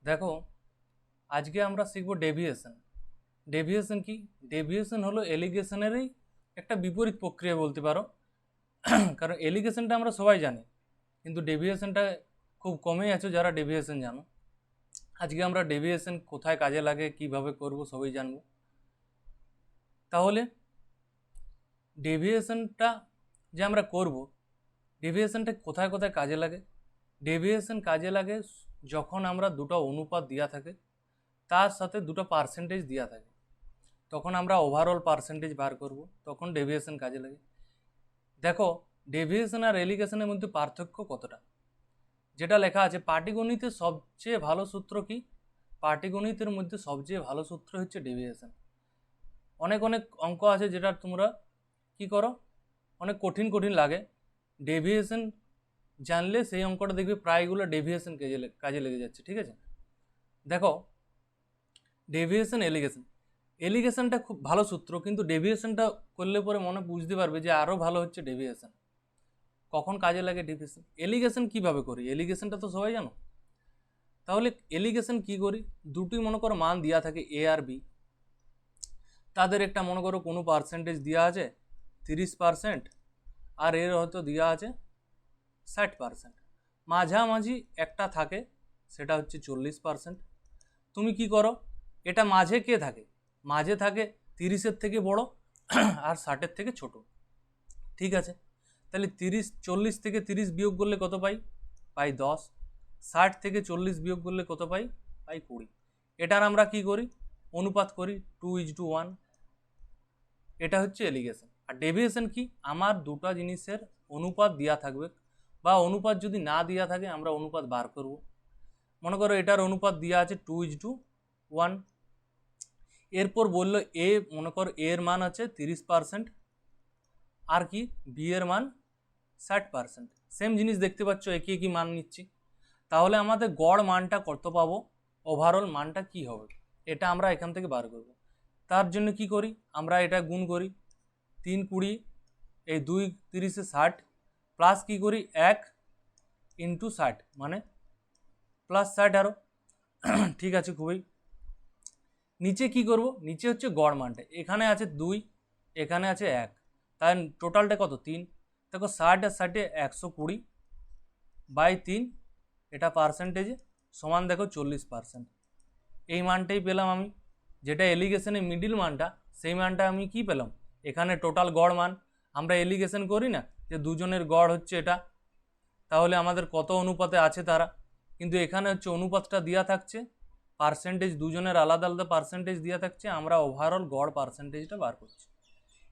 দেখো, আজকে আমরা শিখব ডেভিয়েশন। ডেভিয়েশন কি? ডেভিয়েশন হলো এলিগেশনেরই একটা বিপরীত প্রক্রিয়া বলতে পারো। কারণ এলিগেশনটা আমরা সবাই জানি, কিন্তু ডেভিয়েশনটা খুব কমই আছো যারা ডেভিয়েশন জানো। আজকে আমরা ডেভিয়েশন কোথায় কাজে লাগে, কিভাবে করব সবই জানবো। তাহলে ডেভিয়েশনটা যে আমরা করব, ডেভিয়েশনটা কোথায় কোথায় কাজে লাগে? ডেভিয়েশন কাজে লাগে যখন আমরা দুটো অনুপাত দেওয়া থাকে, তার সাথে দুটো পার্সেন্টেজ দেওয়া থাকে, তখন আমরা ওভারঅল পার্সেন্টেজ বার করব, তখন ডেভিয়েশন কাজে লাগে। দেখো, ডেভিয়েশন আর এলিগেশনের মধ্যে পার্থক্য কতটা। যেটা লেখা আছে পাটিগণিতের সবচেয়ে ভালো সূত্র কি? পাটিগণিতের মধ্যে সবচেয়ে ভালো সূত্র হচ্ছে ডেভিয়েশন। অনেক অনেক অঙ্ক আছে যেটা তোমরা কি করো, অনেক কঠিন কঠিন লাগে, ডেভিয়েশন জানলে সেই অঙ্কটা দেখবে প্রায়গুলো ডেভিয়েশন কাজে লেগে যাচ্ছে। ঠিক আছে, দেখো ডেভিয়েশন এলিগেশন, এলিগেশনটা খুব ভালো সূত্র, কিন্তু ডেভিয়েশনটা করলে পরে মনে বুঝতে পারবে যে আরও ভালো হচ্ছে ডেভিয়েশন। কখন কাজে লাগে ডেভিয়েশন? এলিগেশন কিভাবে করি? এলিগেশনটা তো সবাই জানো। তাহলে এলিগেশন কি করি? দুটি মনে করো মান দেওয়া থাকে এ আর বি, তাদের একটা মনে করো কোনো পার্সেন্টেজ দেওয়া আছে 30%, আর এর হয়তো দেওয়া আছে 60%, মাঝামাঝি একটা থাকে সেটা হচ্ছে 40%। তুমি কি করো, এটা মাঝে কে থাকে? মাঝে থাকে 30-এর থেকে বড় আর 60-এর থেকে ছোট। ঠিক আছে, তাহলে 40 থেকে 30 বিয়োগ করলে কত পাই? পাই 10। 60 থেকে 40 বিয়োগ করলে কত পাই? পাই 20। এটার আমরা কি করি? অনুপাত করি 2:1। এটা হচ্ছে এলিগেশন। আর ডেভিয়েশন কি? আমার দুটো জিনিসের অনুপাত দেওয়া থাকবে, বা অনুপাত যদি না দেওয়া থাকে আমরা অনুপাত বার করব। মনে করো এটার অনুপাত দেওয়া আছে 2:1। এরপর বললো এ, মনে করো এর মান আছে 30%, আর কি বি এর মান 60%। সেম জিনিস দেখতে পাচ্ছ, একই একই মান নিচ্ছি। তাহলে আমাদের গড় মানটা কত পাবো, ওভারঅল মানটা কি হবে, এটা আমরা এখান থেকে বার করব। তার জন্য কি করি, আমরা এটা গুণ করি 3×20, এই 2×30 60, প্লাস কি করি 1×60 মানে প্লাস 60 আরও। ঠিক আছে, খুবই। নিচে কি করব, নিচে হচ্ছে গড় মানটা, এখানে আছে 2, এখানে আছে 1, তাই টোটালটা কত 3। দেখো 60 আর 60 120/3, এটা পার্সেন্টেজে সমান দেখো 40%। এই মানটাই পেলাম আমি, যেটা এলিগেশনের মিডিল মানটা, সেই মানটা আমি কি পেলাম, এখানে টোটাল গড় মান। আমরা এলিগেশন করি না যে দুজনের গড় হচ্ছে এটা, তাহলে আমাদের কত অনুপাতে আছে তারা, কিন্তু এখানে হচ্ছে অনুপাতটা দেওয়া থাকছে, পার্সেন্টেজ দুজনের আলাদা আলাদা পার্সেন্টেজ দেওয়া থাকছে, আমরা ওভারঅল গড় পার্সেন্টেজটা বার করছি।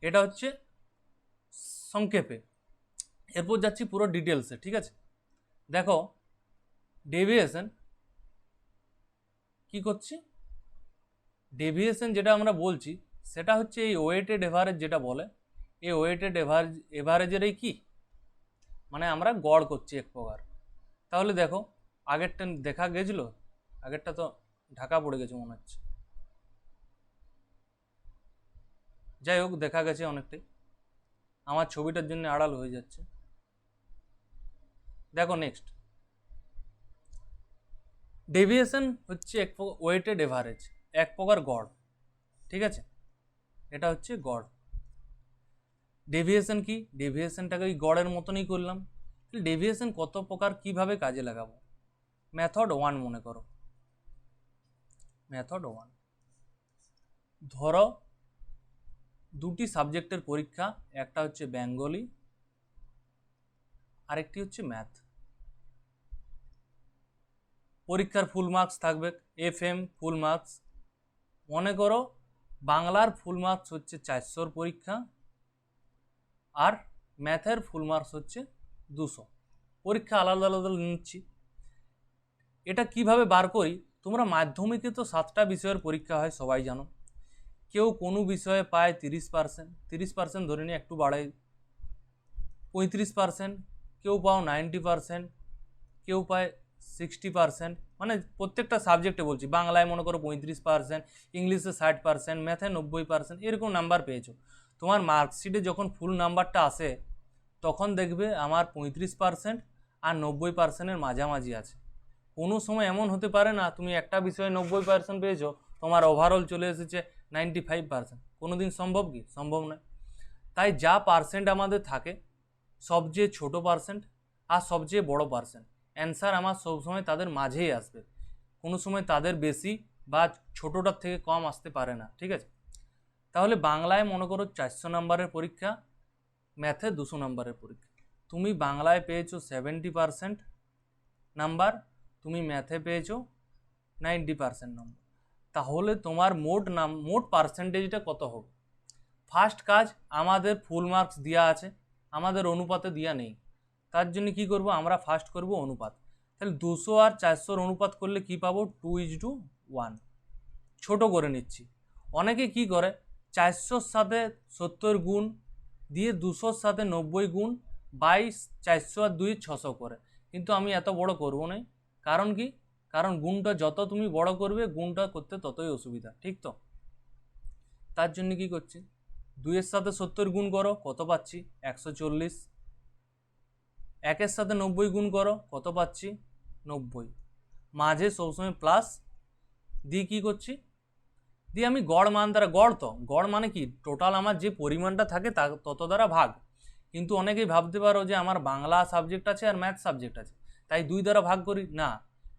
এটা হচ্ছে সংক্ষেপে। এরপর যাচ্ছি পুরো ডিটেলসে। ঠিক আছে, দেখো ডেভিয়েশন কি করছি, ডেভিয়েশন যেটা আমরা বলছি সেটা হচ্ছে এই ওয়েটেড এভারেজ, যেটা বলে এই ওয়েটেড এভারেজেরই কি মানে আমরা গড় করছি এক প্রকার। তাহলে দেখো আগেরটা দেখা গেছিল, আগেরটা তো ঢাকা পড়ে গেছে মনে হচ্ছে, যাই হোক দেখা গেছে অনেকটাই, আমার ছবিটার জন্য আড়াল হয়ে যাচ্ছে। দেখো নেক্সট, ডেভিয়েশন হচ্ছে এক প্রকার ওয়েটেড এভারেজ, এক প্রকার গড়। ঠিক আছে, এটা হচ্ছে গড়। ডেভিয়েশন কি? ডেভিয়েশনটাকে ওই গড়ের মতনই করলাম। ডেভিয়েশন কত প্রকার, কিভাবে কাজে লাগাবো? মেথড 1 মনে করো, মেথড 1। ধরো দুটি সাবজেক্টের পরীক্ষা, একটা হচ্ছে বেঙ্গলি, আরেকটি হচ্ছে ম্যাথ। পরীক্ষার ফুল মার্কস থাকবে FM ফুল মার্কস। মনে করো বাংলার ফুল মার্কস হচ্ছে 400 পরীক্ষা, আর ম্যাথের ফুল মার্কস হচ্ছে 200। পরীক্ষা আলাদা আলাদা নিচ্ছি। এটা কিভাবে বার করি, তোমরা মাধ্যমিকে তো 7টা বিষয়ের পরীক্ষা হয় সবাই জানো। কেউ কোনো বিষয়ে পায় 30%, 30% ধরে নিয়ে একটু বাড়াই 35%, কেউ পাও 90%, কেউ পায় 60%, মানে প্রত্যেকটা সাবজেক্টে বলছি। বাংলায় মনে করো 35%, ইংলিশে 60%, ম্যাথে 90%, এরকম নাম্বার পেয়েছো। তোমার মার্কশিটে যখন ফুল নাম্বারটা আসে তখন দেখবে আমার 35% আর 90%-এর মাঝামাঝি আছে। কোনো সময় এমন হতে পারে না তুমি একটা বিষয়ে 90% পেয়েছো, তোমার ওভারঅল চলে এসেছে 95%। কোনোদিন সম্ভব কি? সম্ভব নয়। তাই যা পার্সেন্ট আমাদের থাকে, সবচেয়ে ছোট পার্সেন্ট আর সবচেয়ে বড় পার্সেন্ট, অ্যান্সার আমার সবসময় তাদের মাঝেই আসবে। কোনো সময় তাদের বেশি বা ছোটোটার থেকে কম আসতে পারে না, ঠিক আছে? তাহলে বাংলায় মনে করো 400 নম্বরের পরীক্ষা, ম্যাথে 200 নম্বরের পরীক্ষা। তুমি বাংলায় পেয়েছো 70% নাম্বার, তুমি ম্যাথে পেয়েছো 90% নম্বর। তাহলে তোমার মোট পার্সেন্টেজটা কত হবে? ফার্স্ট কাজ, আমাদের ফুল মার্কস দেওয়া আছে, আমাদের অনুপাতে দেওয়া নেই। তার জন্য কি করব, আমরা ফার্স্ট করব অনুপাত। তাহলে 200 আর 400 অনুপাত করলে কি পাবো? 2:1। ছোট করে নিচ্ছি। অনেকে কি করে 400-র সাথে 70 গুণ দিয়ে 200-র সাথে 90 গুণ 22, 400 আর 2 600 করে। কিন্তু আমি এত বড় করব না। কারণ কি? কারণ গুণটা যত তুমি বড় করবে, গুণটা করতে ততই অসুবিধা, ঠিক তো? তার জন্য কি করছি, 2-এর সাথে 70 গুণ করো, কত পাচ্ছি? 140। 1-এর সাথে 90 গুণ করো, কত পাচ্ছি? 90। মাঝে সবসময় প্লাস দিয়ে কি করছি, দিয়ে আমি গড় মান দ্বারা, গড় মানে কি, টোটাল আমার যে পরিমাণটা থাকে তা তত দ্বারা ভাগ। কিন্তু অনেকেই ভাবতে পারো যে আমার বাংলা সাবজেক্ট আছে আর ম্যাথ সাবজেক্ট আছে, তাই 2 দ্বারা ভাগ করি না।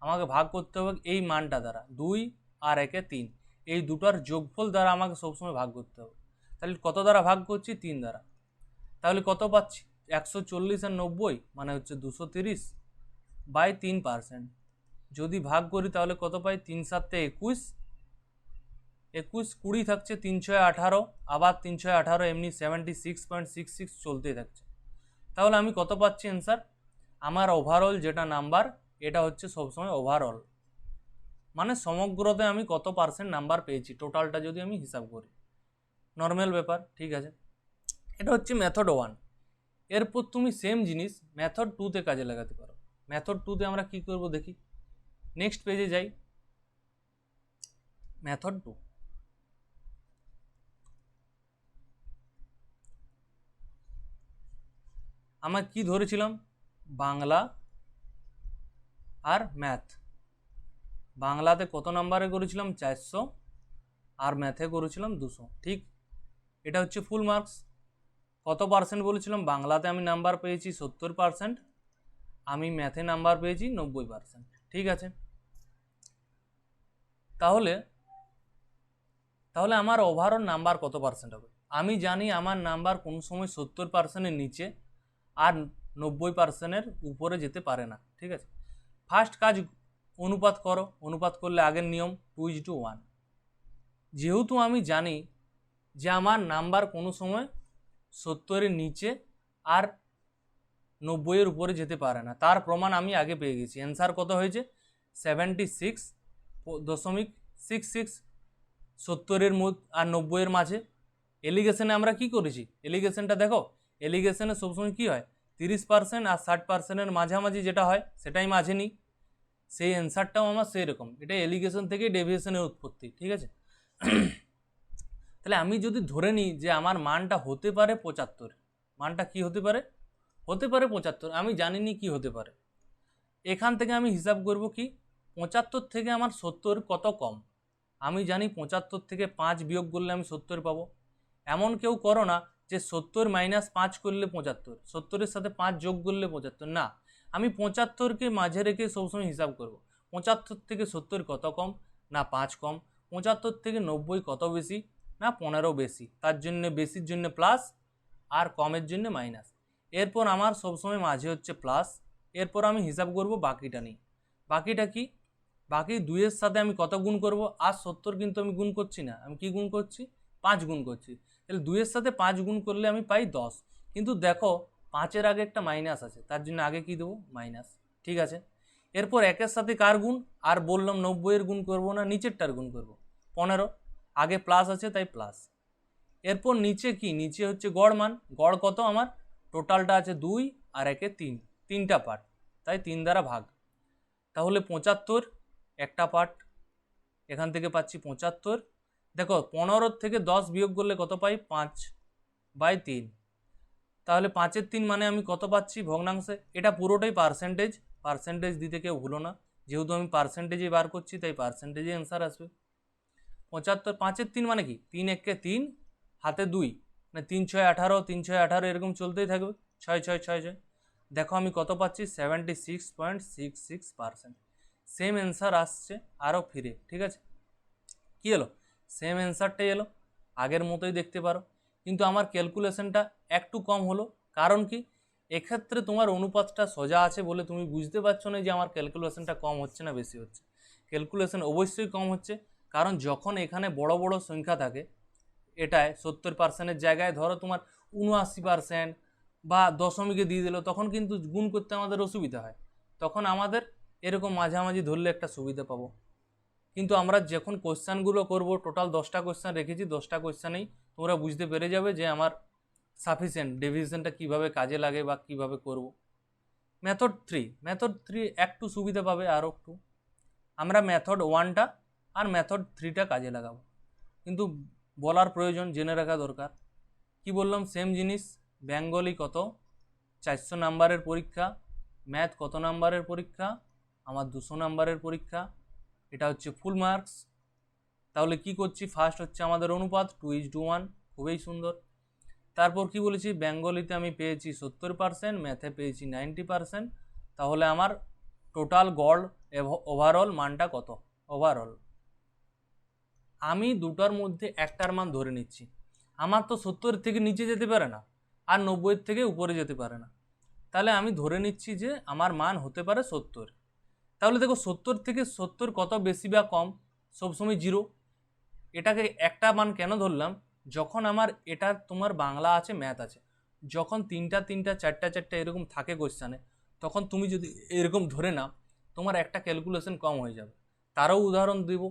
আমাকে ভাগ করতে হবে এই মানটা দ্বারা, 2 আর 1-এ 3, এই দুটার যোগফল দ্বারা আমাকে সবসময় ভাগ করতে হবে। তাহলে কত দ্বারা ভাগ করছি? 3 দ্বারা। তাহলে কত পাচ্ছি? 140 আর 90 মানে হচ্ছে 230 বাই 3%। যদি ভাগ করি তাহলে কত পাই? 3 7 21, 21 20 থাকছে, 3 6 18, আবার 3 6 18, এমনি 76.66 চলতেই থাকছে। তাহলে আমি কত পাচ্ছি অ্যান্সার? আমার ওভারঅল যেটা নাম্বার, এটা হচ্ছে সবসময় ওভারঅল, মানে সমগ্রতে আমি কত পার্সেন্ট নাম্বার পেয়েছি, টোটালটা যদি আমি হিসাব করি। নর্মাল ব্যাপার, ঠিক আছে? এটা হচ্ছে মেথড 1। এরপর তুমি সেম জিনিস মেথড 2-তে কাজে লাগাতে পারো। মেথড 2-তে আমরা কি করব দেখি, নেক্সট পেজে যাই। মেথড 2, আমরা কি ধরেছিলাম? বাংলা আর ম্যাথ। বাংলাতে কত নম্বরে করেছিলাম? 400, আর ম্যাথে করেছিলাম 200, ঠিক? এটা হচ্ছে ফুল মার্কস। কত পার্সেন্ট বলেছিলাম? বাংলাতে আমি নাম্বার পেয়েছি 70%, আমি ম্যাথে নাম্বার পেয়েছি 90%, ঠিক আছে? তাহলে আমার ওভারঅল নাম্বার কত পার্সেন্ট হবে? আমি জানি আমার নাম্বার কোন সময় 70%-এর নিচে আর 90%-এর উপরে যেতে পারে না, ঠিক আছে? ফার্স্ট কাজ, অনুপাত করো। অনুপাত করলে আগের নিয়ম 2:1। যেহেতু আমি জানি যে আমার নাম্বার কোনো সময় 70-এর নিচে আর 90-এর উপরে যেতে পারে না, তার প্রমাণ আমি আগে পেয়ে গেছি। অ্যান্সার কত হয়েছে? 76.66, 70-এর আর 90-এর মাঝে। এলিগেশনে আমরা কি করেছি? এলিগেশনটা দেখো, এলিগেশনে সবসময় কি হয়? 30% আর 60%-এর মাঝামাঝি যেটা হয় সেটাই মাঝে নিই। সেই অ্যান্সারটাও আমার সেই রকম। এটা এলিগেশন থেকে ডেভিয়েশনের উৎপত্তি, ঠিক আছে? তাহলে আমি যদি ধরে নিই যে আমার মানটা হতে পারে 75, মানটা কি হতে পারে? হতে পারে 75, আমি জানি নি কি হতে পারে। এখান থেকে আমি হিসাব করব কি, 75 থেকে আমার 70 কত কম। আমি জানি 75 থেকে 5 বিয়োগ করলে আমি 70 পাবো। এমন কেউ করো না যে 70 - 5 করলে 75, 70-এর সাথে 5 যোগ করলে 75, না। আমি 75-কে মাঝে রেখে সবসময় হিসাব করব। 75 থেকে 70 কত কম? না 5 কম। 75 থেকে 90 কত বেশি? না 15 বেশি। তার জন্য বেশির জন্য প্লাস আর কমের জন্য মাইনাস। এরপর আমার সবসময় মাঝে হচ্ছে প্লাস। এরপর আমি হিসাব করব বাকিটা নিয়ে। বাকিটা কি? বাকি 2-এর সাথে আমি কত গুণ করব? আর 70 কিন্তু আমি গুণ করছি না, আমি কি গুণ করছি? 5 গুণ করছি। তাহলে 2-এর সাথে 5 গুণ করলে আমি পাই 10। কিন্তু দেখো 5-এর আগে একটা মাইনাস আছে, তার জন্য আগে কি দেবো? মাইনাস, ঠিক আছে? এরপর 1-এর সাথে কার গুণ? আর বললাম 90-এর গুণ করব না, নিচেরটার গুণ করব। 15, আগে প্লাস আছে তাই প্লাস। এরপর নিচে কি? নিচে হচ্ছে গড় মান। গড় কত আমার? টোটালটা আছে 2 আর 1-এ 3, 3টা পার্ট, তাই 3 দ্বারা ভাগ। তাহলে 75 একটা পার্ট, এখান থেকে পাচ্ছি 75। দেখো 15 থেকে 10 বিয়োগ করলে কত পাই? 5/3। তাহলে 5-এর 3 মানে আমি কত পাচ্ছি ভগ্নাংশে? এটা পুরোটাই পার্সেন্টেজ, পার্সেন্টেজ দিতে কেউ ভুলো না। যেহেতু আমি পার্সেন্টেজে বার করছি তাই পার্সেন্টেজে অ্যান্সার আসবে। 75 5-এর 3 মানে কি 3 1-কে 3 হাতে 2 মানে 3 6 18 3 6 18 এরকম চলতেই থাকবে। 6 6 6 6 দেখো আমি কত পাচ্ছি 76.66%। সেম অ্যান্সার আসছে আরও ফিরে, ঠিক আছে। কী এলো? সেম অ্যান্সারটাই এলো, আগের মতোই দেখতে পারো, কিন্তু আমার ক্যালকুলেশনটা একটু কম হলো। কারণ কি, এক্ষেত্রে তোমার অনুপাতটা সোজা আছে বলে তুমি বুঝতে পারছো না যে আমার ক্যালকুলেশনটা কম হচ্ছে না বেশি হচ্ছে। ক্যালকুলেশন অবশ্যই কম হচ্ছে, কারণ যখন এখানে বড় বড় সংখ্যা থাকে, এটায় 70%-এর জায়গায় ধরো তোমার 79% বা দশমিকে দিয়ে দিল, তখন কিন্তু গুণ করতে আমাদের অসুবিধা হয়। তখন আমাদের এরকম মাঝামাঝি ধরলে একটা সুবিধা পাবো। কিন্তু আমরা যখন কোশ্চেনগুলো করব, টোটাল 10টা কোশ্চেন রেখেছি, 10টা কোশ্চেনেই তোমরা বুঝতে পেরে যাবে যে আমার সাফিসিয়েন্ট ডিভিশনটা কিভাবে কাজে লাগে বা কিভাবে করব। মেথড থ্রি একটু সুবিধা পাবে আরও একটু। আমরা মেথড 1টা আর মেথড 3টা কাজে লাগাবো, কিন্তু বলার প্রয়োজন, জেনে রাখা দরকার। কি বললাম, সেম জিনিস। বেঙ্গলি কত 400 নাম্বারের পরীক্ষা, ম্যাথ কত নাম্বারের পরীক্ষা, আমার 200 নাম্বারের পরীক্ষা, এটা হচ্ছে ফুল মার্কস। তাহলে কি করছি, ফার্স্ট হচ্ছে আমাদের অনুপাত 2:1, খুবই সুন্দর। তারপর কি বলেছি, বেঙ্গলিতে আমি পেয়েছি 70%, ম্যাথে পেয়েছি 90%। তাহলে আমার টোটাল গড় ওভারঅল মানটা কত? ওভারঅল আমি দুটার মধ্যে একটার মান ধরে নিচ্ছি। আমার তো 70 থেকে নিচে যেতে পারে না, আর 90 থেকে উপরে যেতে পারে না। তাহলে আমি ধরে নিচ্ছি যে আমার মান হতে পারে 70। তাহলে দেখো 70 থেকে 70 কত বেশি বা কম? সবসময় 0। এটাকে একটা মান কেন ধরলাম, যখন আমার এটা তোমার বাংলা আছে, ম্যাথ আছে, যখন 3টা 3টা 4টা 4টা এরকম থাকে কোশ্চেনে, তখন তুমি যদি এরকম ধরে নাও, তোমার একটা ক্যালকুলেশন কম হয়ে যাবে। তারও উদাহরণ দেব,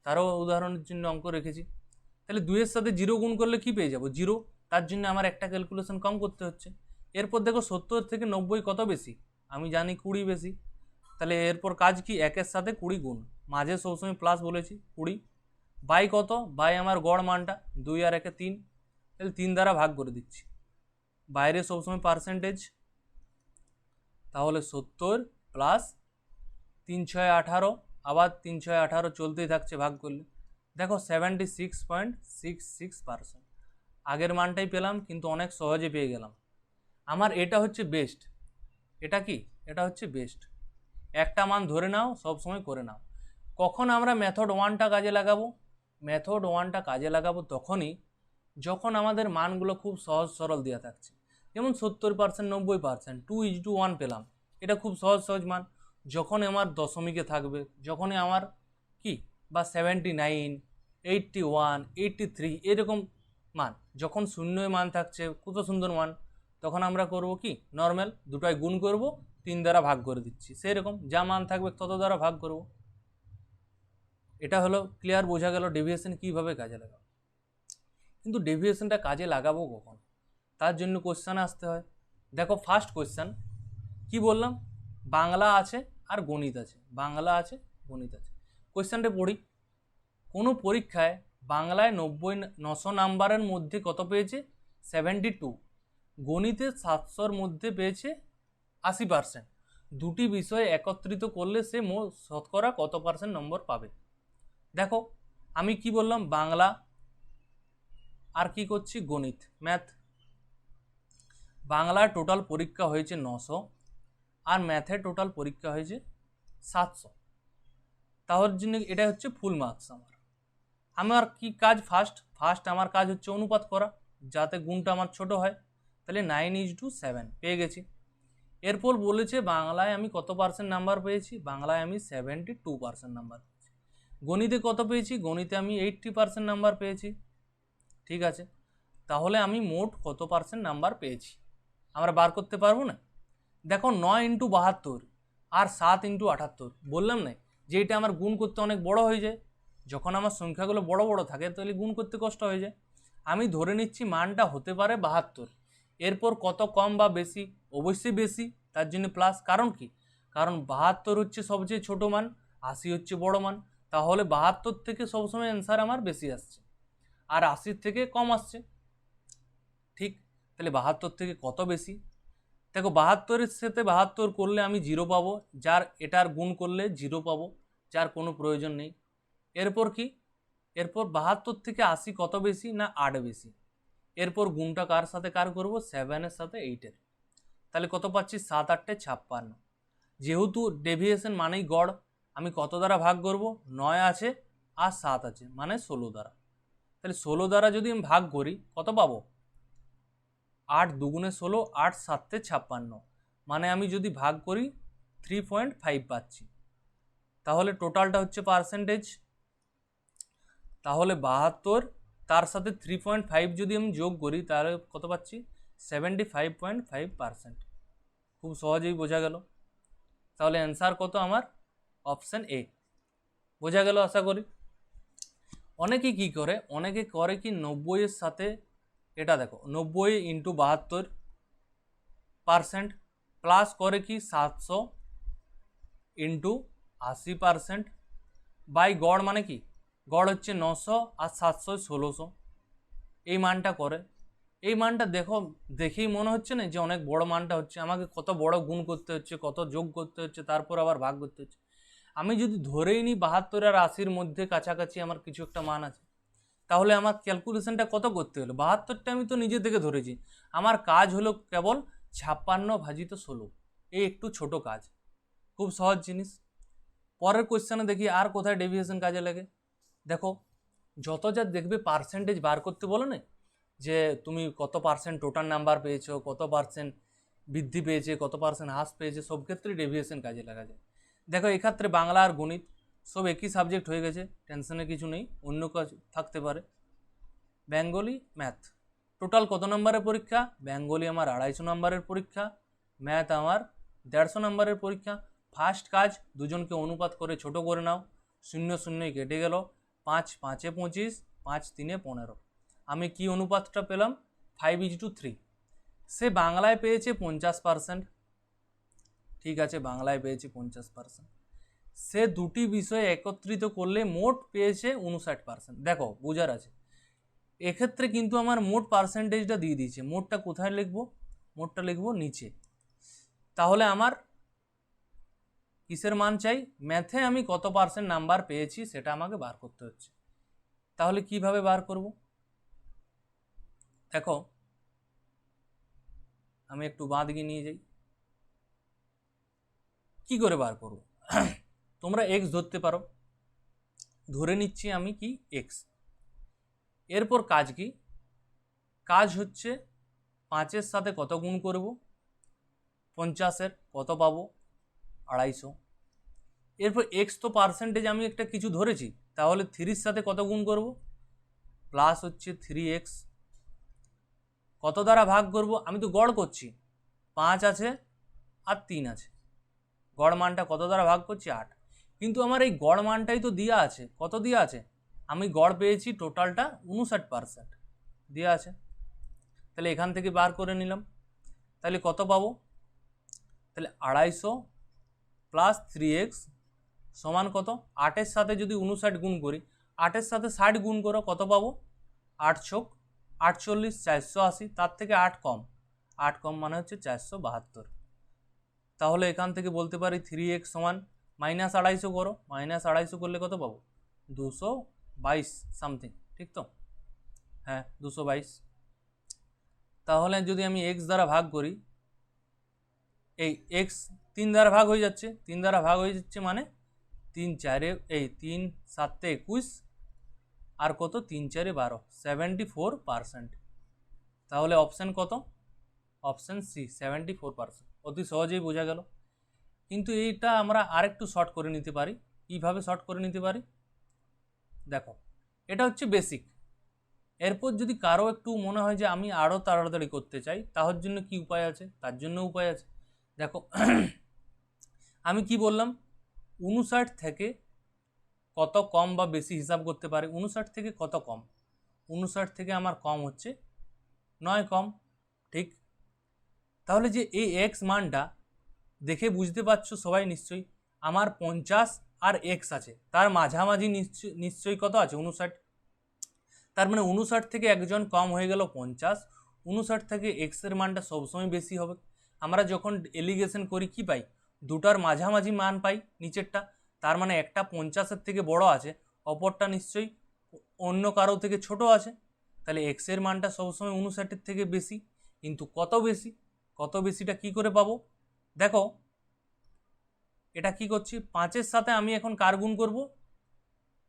তারও উদাহরণের জন্য অঙ্ক রেখেছি। তাহলে 2-এর সাথে 0 গুণ করলে কি পেয়ে যাবো? 0। তার জন্য আমার একটা ক্যালকুলেশন কম করতে হচ্ছে। এরপর দেখো 70 থেকে 90 কত বেশি? আমি জানি 20 বেশি। তাহলে এরপর কাজ কি, 1-এর সাথে 20 গুণ, মাঝে সবসময় প্লাস বলেছি 20, বাই কত? বাই আমার গড় মানটা 2 আর 1-এ 3, তাহলে 3 দ্বারা ভাগ করে দিচ্ছি। বাইরে সবসময় পার্সেন্টেজ, তাহলে 70 প্লাস 3 6 18, আবার 3 6 18 চলতেই থাকছে ভাগ করলে। দেখো 76.66%। আগের মানটাই পেলাম, কিন্তু অনেক সহজে পেয়ে গেলাম। আমার এটা হচ্ছে বেস্ট। এটা কি? এটা হচ্ছে বেস্ট। একটা মান ধরে নাও, সব সময় করে নাও। কখন আমরা মেথড 1টা কাজে লাগাবো? মেথড 1টা কাজে লাগাবো তখনই যখন আমাদের মানগুলো খুব সহজ সরল দেওয়া থাকছে। যেমন 70%, 90%, 2:1 পেলাম, এটা খুব সহজ সহজ মান। যখন আমার দশমিকে থাকবে, যখনই আমার কি বা 79, 81, 83 এরকম মান, যখন শূন্য মান থাকছে, কত সুন্দর মান, তখন আমরা করব কি, নর্মাল দুটায় গুণ করব, 3 দ্বারা ভাগ করে দিচ্ছি। সেরকম যা মান থাকবে তত দ্বারা ভাগ করব। এটা হলো ক্লিয়ার, বোঝা গেল ডেভিয়েশন কীভাবে কাজে লাগাবো। কিন্তু ডেভিয়েশনটা কাজে লাগাবো কখন, তার জন্য কোশ্চেন আসতে হয়। দেখো ফার্স্ট কোশ্চেন কি বললাম, বাংলা আছে আর গণিত আছে, বাংলা আছে গণিত আছে। কোশ্চেনটা পড়ি, কোনো পরীক্ষায় বাংলায় 900 নাম্বারের মধ্যে কত পেয়েছে? 72। গণিতে 700-র মধ্যে পেয়েছে 80%। দুটি বিষয় একত্রিত করলে সে শতকরা কত পার্সেন্ট নম্বর পাবে? দেখো আমি কি বললাম, বাংলা আর কি করছি, গণিত, ম্যাথ। বাংলার টোটাল পরীক্ষা হয়েছে 900, আর ম্যাথের টোটাল পরীক্ষা হয়েছে 700। তাহলে জন্য এটা হচ্ছে ফুল মার্কস। আমার কি কাজ, ফার্স্ট আমার কাজ হচ্ছে অনুপাত করা, যাতে গুণটা আমার ছোট হয়। তাহলে 9:7 পেয়ে গেছি। এরপর বলেছে বাংলায় আমি কত পার্সেন্ট নাম্বার পেয়েছি? বাংলায় আমি 72% নাম্বার পেয়েছি। গণিতে কত পেয়েছি? গণিতে আমি 80% নাম্বার পেয়েছি। ঠিক আছে, তাহলে আমি মোট কত পার্সেন্ট নাম্বার পেয়েছি আমরা বার করতে পারবো না? দেখো 9x72 আর 7x78, বললাম না যে এটা আমার গুণ করতে অনেক বড় হয়ে যায়। যখন আমার সংখ্যাগুলো বড় বড় থাকে তাহলে গুণ করতে কষ্ট হয়ে যায়। আমি ধরে নিচ্ছি মানটা হতে পারে 72। এরপর কত কম বা বেশি? অবশ্যই বেশি, তার জন্য প্লাস। কারণ কি, কারণ 72 হচ্ছে সবচেয়ে ছোট মান, 80 হচ্ছে বড় মান। তাহলে 72 থেকে সবসময় অ্যান্সার আমার বেশি আসছে, আর 80 থেকে কম আসছে। ঠিক, তাহলে 72 থেকে কত বেশি? দেখো 72-এর সাথে 72 করলে আমি 0 পাবো, যার এটার গুণ করলে 0 পাবো, যার কোনো প্রয়োজন নেই। এরপর কি, এরপর 72 থেকে 80 কত বেশি না 8 বেশি। এরপর গুণটা কার সাথে কার করব, 7-এর সাথে 8-এর। তাহলে কত পাচ্ছি, 7 8 56। যেহেতু ডেভিয়েশন মানেই গড়, আমি কত দ্বারা ভাগ করব, 9 আছে আর 7 আছে মানে 16 দ্বারা। তাহলে 16 দ্বারা যদি আমি ভাগ করি কত পাবো, 8 দুগুণে 16, 8 7 56, মানে আমি যদি ভাগ করি 3.5 পাচ্ছি। তাহলে টোটালটা হচ্ছে পার্সেন্টেজ, তাহলে 72 তার সাথে 3.5 যদি আমি যোগ করি তাহলে কত পাচ্ছি, 75.5%। খুব সহজেই বোঝা গেল। তাহলে অ্যান্সার কত আমার, অপশন এ। বোঝা গেল আশা করি। অনেকে কি করে, অনেকে করে কি 90-এর সাথে, এটা দেখো 90 ইন্টু 72% প্লাস করে কি 700 ইন্টু 80% বাই গড়, মানে কি গড় হচ্ছে 900 আর 700 1600, এই মানটা করে। এই মানটা দেখো, দেখেই মনে হচ্ছে না যে অনেক বড় মানটা হচ্ছে, আমাকে কত বড় গুণ করতে হচ্ছে, কত যোগ করতে হচ্ছে, তারপর আবার ভাগ করতে হচ্ছে। আমি যদি ধরেই নিই 72 আর 80-র মধ্যে কাছাকাছি আমার কিছু একটা মান আছে, তাহলে আমার ক্যালকুলেশনটা কত করতে হলো, 72টা আমি তো নিজে থেকে ধরেছি, আমার কাজ হলো কেবল 56/16, এই একটু ছোট কাজ, খুব সহজ জিনিস। পরের কোশ্চেনে দেখি আর কোথায় ডেভিয়েশন কাজে লাগে। দেখো যত যা দেখবে পার্সেন্টেজ বার করতে বলো না, যে তুমি কত পার্সেন্ট টোটাল নাম্বার পেয়েছো, কত পার্সেন্ট বৃদ্ধি পেয়েছে, কত পার্সেন্ট হ্রাস পেয়েছে, সব ক্ষেত্রে ডেভিয়েশন কাজে লাগা যায়। দেখো এক্ষেত্রে বাংলা আর গণিত সব একই সাবজেক্ট হয়ে গেছে, টেনশনের কিছু নেই, অন্য কাজ থাকতে পারে। বেঙ্গলি ম্যাথ টোটাল কত নম্বরের পরীক্ষা, বেঙ্গলি আমার 250 নম্বরের পরীক্ষা, ম্যাথ আমার 150 নম্বরের পরীক্ষা। ফার্স্ট কাজ, দুজনকে অনুপাত করে ছোট করে নাও, 0 0 কেটে গেল, 5 5 25, 5 3 15। আমি কি অনুপাতটা পেলাম, 5:3। সে বাংলায় পেয়েছে 50%, ঠিক আছে বাংলায় পেয়েছে 50%। সে দুটি বিষয় একত্রিত করলে মোট পেয়েছে 59%। দেখো বোঝার আছে, এক্ষেত্রে কিন্তু আমার মোট পার্সেন্টেজটা দিয়ে দিয়েছে, মোটটা কোথায় লিখবো, মোটটা লিখবো নিচে। তাহলে আমার কিসের মান চাই, ম্যাথে আমি কত পার্সেন্ট নাম্বার পেয়েছি সেটা আমাকে বার করতে হচ্ছে। তাহলে কিভাবে বার করব, দেখো আমি একটু বাঁ দিকে নিয়ে যাই, কি করে বার করব। তোমরা এক্স ধরতে পারো, ধরে নিচ্ছি আমি কি এক্স। এরপর কাজ কি, কাজ হচ্ছে 5-এর সাথে কত গুণ করব, 50-এর কত পাবো, 250। এরপর এক্স তো পার্সেন্টেজ আমি একটা কিছু ধরেছি, তাহলে 3-এর সাথে কত গুণ করব, প্লাস হচ্ছে 3x, কত দ্বারা ভাগ করব, আমি তো গড় করছি, 5 আছে আর 3 আছে, গড় মানটা কত দ্বারা ভাগ করছি, 8। কিন্তু আমার এই গড় মানটাই তো দেওয়া আছে, কত দেওয়া আছে, আমি গড় পেয়েছি টোটালটা 59% দেওয়া আছে। তাহলে এখান থেকে বার করে নিলাম, তাহলে কত পাবো, তাহলে 250 প্লাস 3x সমান কত, 8-এর সাথে যদি 59 গুণ করি, 8-এর সাথে 60 গুণ করো, কত পাবো, 8 × 48 480, তার থেকে 8 কম, 8 কম মানে হচ্ছে 472। তাহলে এখান থেকে বলতে পারি 3x সমান -250 করো, -250 করলে কত পাবো, 222 সামথিং, ঠিক তো, হ্যাঁ 222। তাহলে যদি আমি x দ্বারা ভাগ করি, এই x 3 দ্বারা ভাগ হয়ে যাচ্ছে, 3 দ্বারা ভাগ হয়ে যাচ্ছে মানে 3 4 এই 3 7 21 আর কত, 3 4 12, 74%। তাহলে অপশান কত, অপশান সি 74%। অতি সহজেই বোঝা গেল। কিন্তু এইটা আমরা আরেকটু শর্ট করে নিতে পারি। কীভাবে শর্ট করে নিতে পারি, দেখো এটা হচ্ছে বেসিক। এরপর যদি কারো একটু মনে হয় যে আমি আরও তাড়াতাড়ি করতে চাই, তার জন্য কি উপায় আছে, তার জন্য উপায় আছে। দেখো আমি কি বললাম, 59 থেকে কত কম বা বেশি হিসাব করতে পারে, 59 থেকে কত কম, 59 থেকে আমার কম হচ্ছে 9 কম, ঠিক। তাহলে যে এই এক্স মানটা দেখে বুঝতে পারছো সবাই নিশ্চয়ই, আমার 50 আর এক্স আছে, তার মাঝামাঝি নিশ্চয়ই কত আছে, 59। তার মানে 59 থেকে একজন কম হয়ে গেল 50, 59 থেকে এক্সের মানটা সবসময় বেশি হবে, আমরা যখন এলিগেশন করি কি পাই, দুটার মাঝামাঝি মান পাই নিচেরটা, তার মানে একটা 50-এর থেকে বড় আছে, অপরটা নিশ্চয়ই অন্য কারো থেকে ছোট আছে, তাহলে এক্স এর মানটা সবসময় 59-এর থেকে বেশি। কিন্তু কত বেশি, কত বেশিটা কি করে পাবো, দেখো এটা কি করছি, 5-এর সাথে আমি এখন কার গুণ করব,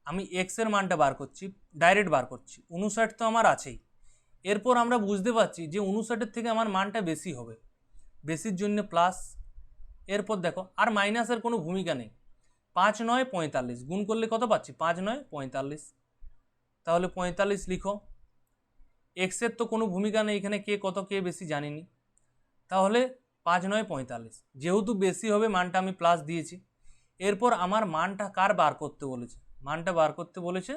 আমি এক্স এর মানটা বার করছি, ডাইরেক্ট বার করছি, 59 তো আমার আছেই। এরপর আমরা বুঝতে পারছি যে 59-এর থেকে আমার মানটা বেশি হবে, বেশির জন্য প্লাস, এরপর দেখো আর মাইনাসের কোনো ভূমিকা নেই, 5 9 45 গুণ করলে কত পাচ্ছি, 5 9 45, তাহলে 45 লিখো। এক্সের তো কোনো ভূমিকা নেই এখানে, কে কত কে বেশি জানিনি, তাহলে 5 9 45, যেহেতু বেশি হবে মানটা আমি প্লাস দিয়েছি। এরপর আমার মানটা কার বার করতে বলেছে, মানটা বার করতে বলেছে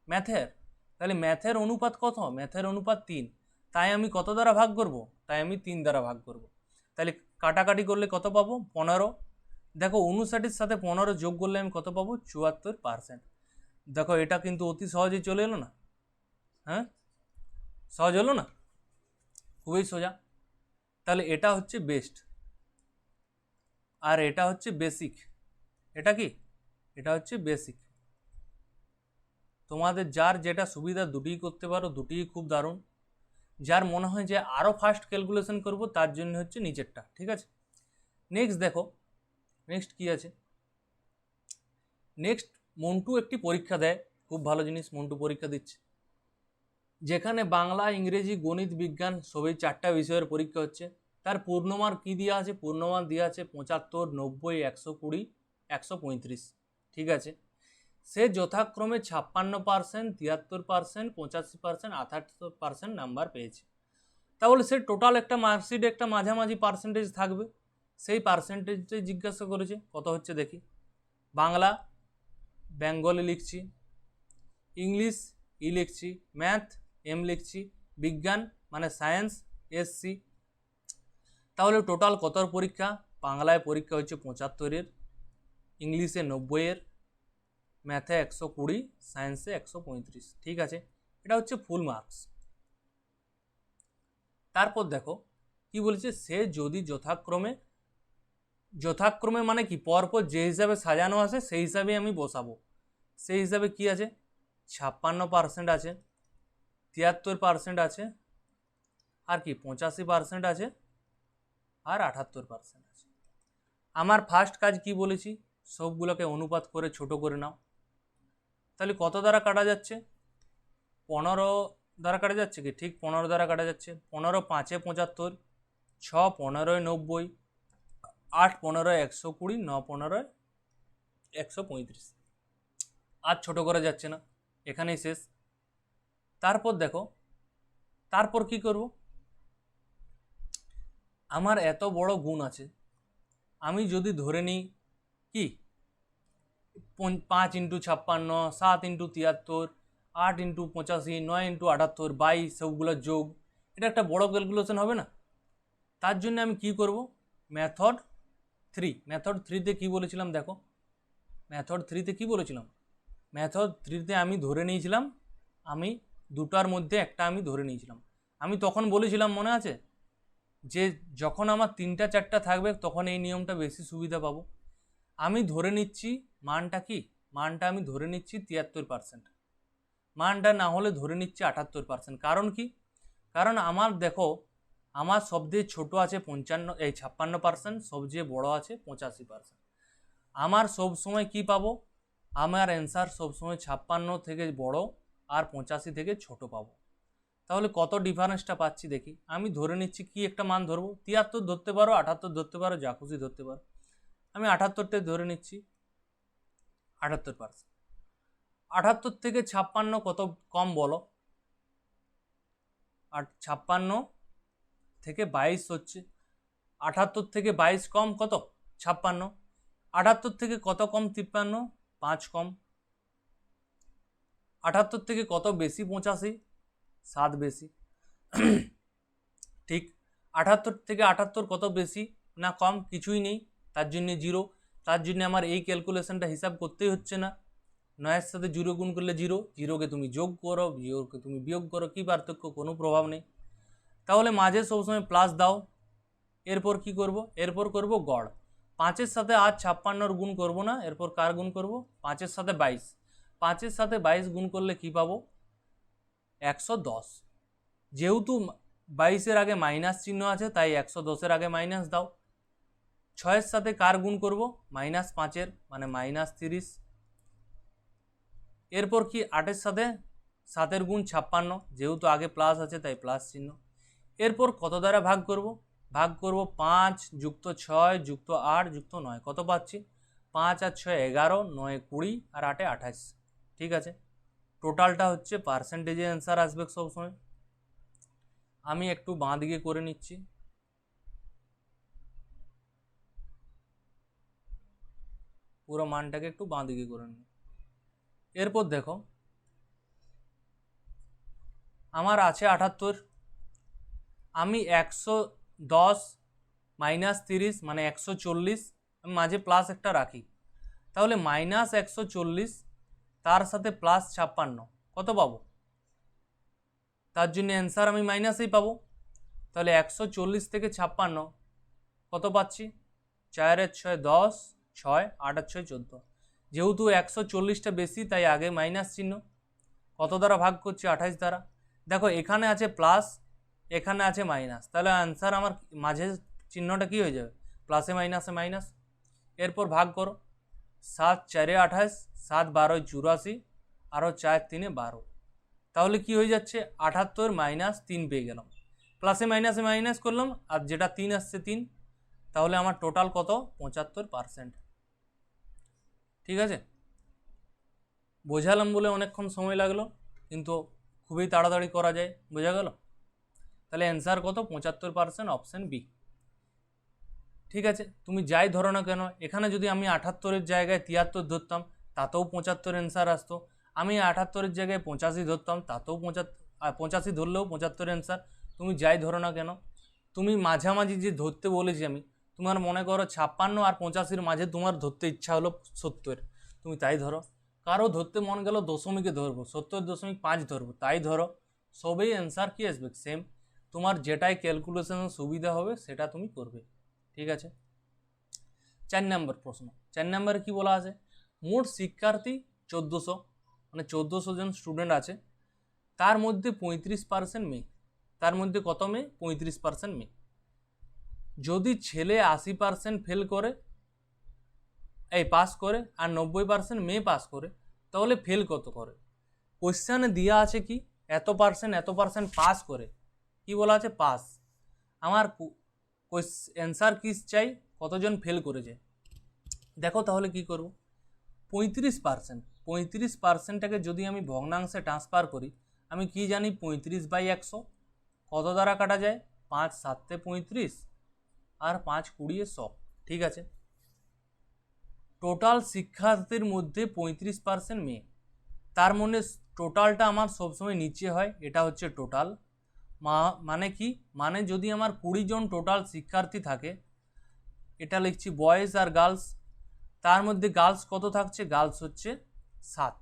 ম্যাথের, তাহলে ম্যাথের অনুপাত কত, ম্যাথের অনুপাত 3, তাই আমি কত দ্বারা ভাগ করব, তাই আমি 3 দ্বারা ভাগ করব, তাহলে কাটাকাটি করলে কত পাবো, 15। দেখো 59-এর সাথে 15 যোগ করলে আমি কত পাবো, 74%। দেখো এটা কিন্তু অতি সহজেই চলে এলো না, হ্যাঁ সহজ হলো না, খুবই সোজা। তাহলে এটা হচ্ছে বেস্ট আর এটা হচ্ছে বেসিক, এটা কি, এটা হচ্ছে বেসিক। তোমাদের যার যেটা সুবিধা দুটিই করতে পারো, দুটিই খুব দারুণ। যার মনে হয় যে আরও ফাস্ট ক্যালকুলেশন করব তার জন্য হচ্ছে নিচেরটা, ঠিক আছে। নেক্সট দেখো, নেক্সট কি আছে, নেক্সট মন্টু একটি পরীক্ষা দেয়, খুব ভালো জিনিস, মন্টু পরীক্ষা দিচ্ছে, যেখানে বাংলা ইংরেজি গণিত বিজ্ঞান সবই 4টা বিষয়ের পরীক্ষা হচ্ছে। তার পূর্ণমান কি দেওয়া আছে, পূর্ণমান দেওয়া আছে 75 90 120 135, ঠিক আছে। সে যথাক্রমে 56%, 73%, 85%, 78% নাম্বার পেয়েছে। তাহলে সে টোটাল একটা মার্কশিটে একটা মাঝামাঝি পার্সেন্টেজ থাকবে, সেই পার্সেন্টেজটাই জিজ্ঞাসা করেছে, কত হচ্ছে দেখি। বাংলা বেঙ্গলি লিখছি, ইংলিশ ই লিখছি, ম্যাথ এম লিখছি, বিজ্ঞান মানে সায়েন্স SC। তাহলে টোটাল কতর পরীক্ষা, বাংলায় পরীক্ষা হচ্ছে 75-এর, ইংলিশে 90-এর, ম্যাথে 120, সায়েন্সে 135, ঠিক আছে। এটা হচ্ছে ফুল মার্কস। তারপর দেখো কি বলেছে, সে যদি যথাক্রমে, যথাক্রমে মানে কি, পরপর যে হিসাবে সাজানো আছে সেই হিসাবে আমি বসাবো, সেই হিসাবে কি আছে, 56% আছে, 73% আছে, আর কি 85% আছে, আর 78% আছে। আমার ফার্স্ট কাজ কি বলেছি, সবগুলোকে অনুপাত করে ছোট করে নাও। তাহলে কত দ্বারা কাটা যাচ্ছে, 15 দ্বারা কাটা যাচ্ছে কি, ঠিক 15 দ্বারা কাটা যাচ্ছে। 15 5 75, 6 15 90, 8 15 120, 9 15 135, আর ছোট করা যাচ্ছে না, এখানেই শেষ। তারপর দেখো, তারপর কি করব, আমার এত বড় গুণ আছে, আমি যদি ধরে নিই কি 5 × 56, 7 × 73, 8 × 85, 9 × 78, 22, সবগুলো যোগ, এটা একটা বড় ক্যালকুলেশন হবে না। তার জন্য আমি কি করব, মেথড 3, মেথড 3তে কি বলেছিলাম দেখো, মেথড 3তে কি বলেছিলাম, মেথড 3তে আমি ধরে নিয়েছিলাম, আমি দুটার মধ্যে একটা আমি ধরে নিয়েছিলাম। আমি তখন বলেছিলাম মনে আছে, যে যখন আমার 3টা 4টা থাকবে তখন এই নিয়মটা বেশি সুবিধা পাবো। আমি ধরে নিচ্ছি মানটা কি, মানটা আমি ধরে নিচ্ছি 73%, মানটা না হলে ধরে নিচ্ছি 78%। কারণ কি, কারণ আমার দেখো, আমার সবচেয়ে ছোট আছে 56%, সবচেয়ে বড় আছে 85%। আমার সব সময় কি পাবো, আমার অ্যান্সার সবসময় 56 থেকে বড় আর 85 থেকে ছোট পাবো। তাহলে কত ডিফারেন্সটা পাচ্ছি দেখি, আমি ধরে নিচ্ছি কি একটা মান ধরবো, 73 ধরতে পারো, 78 ধরতে পারো, যা খুশি ধরতে পারো, আমি 78টাই ধরে নিচ্ছি, 78%। 78 থেকে 56 কত কম বলো, আর 56 থেকে 22 হচ্ছে, 78 থেকে 22 কম কত, 56। 78 থেকে কত কম, 53, 5 কম। 78 থেকে কত বেশি, 85, 7 বেশি। ঠিক, 78 থেকে 78 কত বেশি না কম, কিছুই নেই, তার জন্য 0, তার জন্য আমার এই ক্যালকুলেশনটা হিসাব করতেই হচ্ছে না। 9-এর সাথে 0 গুণ করলে 0, 0কে তুমি যোগ করো, 0কে তুমি বিয়োগ করো, কি পার্থক্য, কোনো প্রভাব নেই। তাহলে মাঝে সবসময় প্লাস দাও, এরপর কি করব, এরপর করব গড়। 5-এর সাথে আর 56-র গুণ করব না, এরপর কার গুণ করব, 5-এর সাথে 22। 5-এর সাথে 22 গুণ করলে কি পাবো, 110। যেহেতু 22-এর আগে মাইনাস চিহ্ন আছে তাই 110-এর আগে মাইনাস দাও। 6-এর সাথে কার গুণ করব, -5-এর, মানে -30। এরপর কি 8-এর সাথে 7-এর গুণ 56, যেহেতু আগে প্লাস আছে তাই প্লাস চিহ্ন। এরপর কত দ্বারা ভাগ করব, ভাগ করব 5 যুক্ত 6 যুক্ত 8 যুক্ত 9, কত পাচ্ছি, 5 আর 6 11, 9 20 আর 8 28। ঠিক আছে, টোটালটা হচ্ছে পার্সেন্টেজে অ্যান্সার আসবে সবসময়। আমি একটু বাঁ দিকে করে নিচ্ছি। পুরো মানটাকে একটু বাঁ দিকে করে নিই। এরপর দেখো আমার আছে 78, আমি 110 -30 মানে 140, আমি মাঝে প্লাস একটা রাখি, তাহলে -140 তার সাথে +56 কত পাবো, তার জন্য অ্যান্সার আমি মাইনাসেই পাবো। তাহলে 140 থেকে 56 কত পাচ্ছি, 4 এর 6 10, 6 8 আর 6 14। যেহেতু 140টা বেশি তাই আগে মাইনাস চিহ্ন। কত দ্বারা ভাগ করছি, 28 দ্বারা। দেখো এখানে আছে প্লাস, এখানে আছে মাইনাস, তাহলে অ্যান্সার আমার মাঝে চিহ্নটা কি হয়ে যাবে, প্লাসে মাইনাসে মাইনাস। এরপর ভাগ করো, 7 4 28, 7 12 84, আরও 4 3 12। তাহলে কি হয়ে যাচ্ছে, 78 -3 পেয়ে গেলাম। প্লাসে মাইনাসে মাইনাস করলাম আর যেটা 3 আসছে 3, তাহলে আমার টোটাল কত, 75%। ঠিক আছে, বোঝালাম বলে অনেকক্ষণ সময় লাগলো, কিন্তু খুবই তাড়াতাড়ি করা যায়, বোঝা গেল। তাহলে অ্যান্সার কত, 75%, অপশান বি। ঠিক আছে, তুমি যাই ধরো না কেন, এখানে যদি আমি 78-এর জায়গায় 73 ধরতাম তাতেও 75 অ্যান্সার আসতো। আমি 78-এর জায়গায় 85 ধরতাম তাতেও 85 ধরলেও 75 অ্যান্সার। তুমি যাই ধরো না কেন, তুমি মাঝামাঝি যে ধরতে বলেছি আমি, তোমার মনে করো 56 আর 85-র মাঝে তোমার ধরতে ইচ্ছা হলো 70, তুমি তাই ধরো। কারো ধরতে মন গেল দশমিকে ধরবো, 70.5 ধরবো, তাই ধরো। সবই অ্যান্সার কি আসবে, সেম। তোমার যেটাই ক্যালকুলেশনের সুবিধা হবে সেটা তুমি করবে। ঠিক আছে, 4 নম্বর প্রশ্ন। 4 নম্বরে কি বলা আছে, মোট শিক্ষার্থী 1400, মানে 1400 জন স্টুডেন্ট আছে, তার মধ্যে 35% মেয়ে। তার মধ্যে কত মেয়ে, 35% মেয়ে। যদি ছেলে 80% ফেল করে, পাস করে, আর 90% মেয়ে পাস করে, তাহলে ফেল কত করে। কোশ্চেনে দেওয়া আছে কি, এত পার্সেন্ট পাস করে, কি বলা আছে, পাস। আমার অ্যান্সার কি চাই, কতজন ফেল করেছে। দেখো তাহলে কি করব, 35%টাকে যদি আমি ভগ্নাংশে ট্রান্সফার করি, আমি কি জানি 35/100 কত দ্বারা কাটা যায়, 5 7 35 আর 5 20 100। ঠিক আছে, টোটাল শিক্ষার্থীর মধ্যে 35% মেয়ে, তার মধ্যে টোটালটা আমার সবসময় নিচে হয়, এটা হচ্ছে টোটাল। মানে কি, মানে যদি আমার 20 জন টোটাল শিক্ষার্থী থাকে, এটা লিখছি বয়েজ আর গার্লস, তার মধ্যে গার্লস কত থাকছে, গার্লস হচ্ছে 7,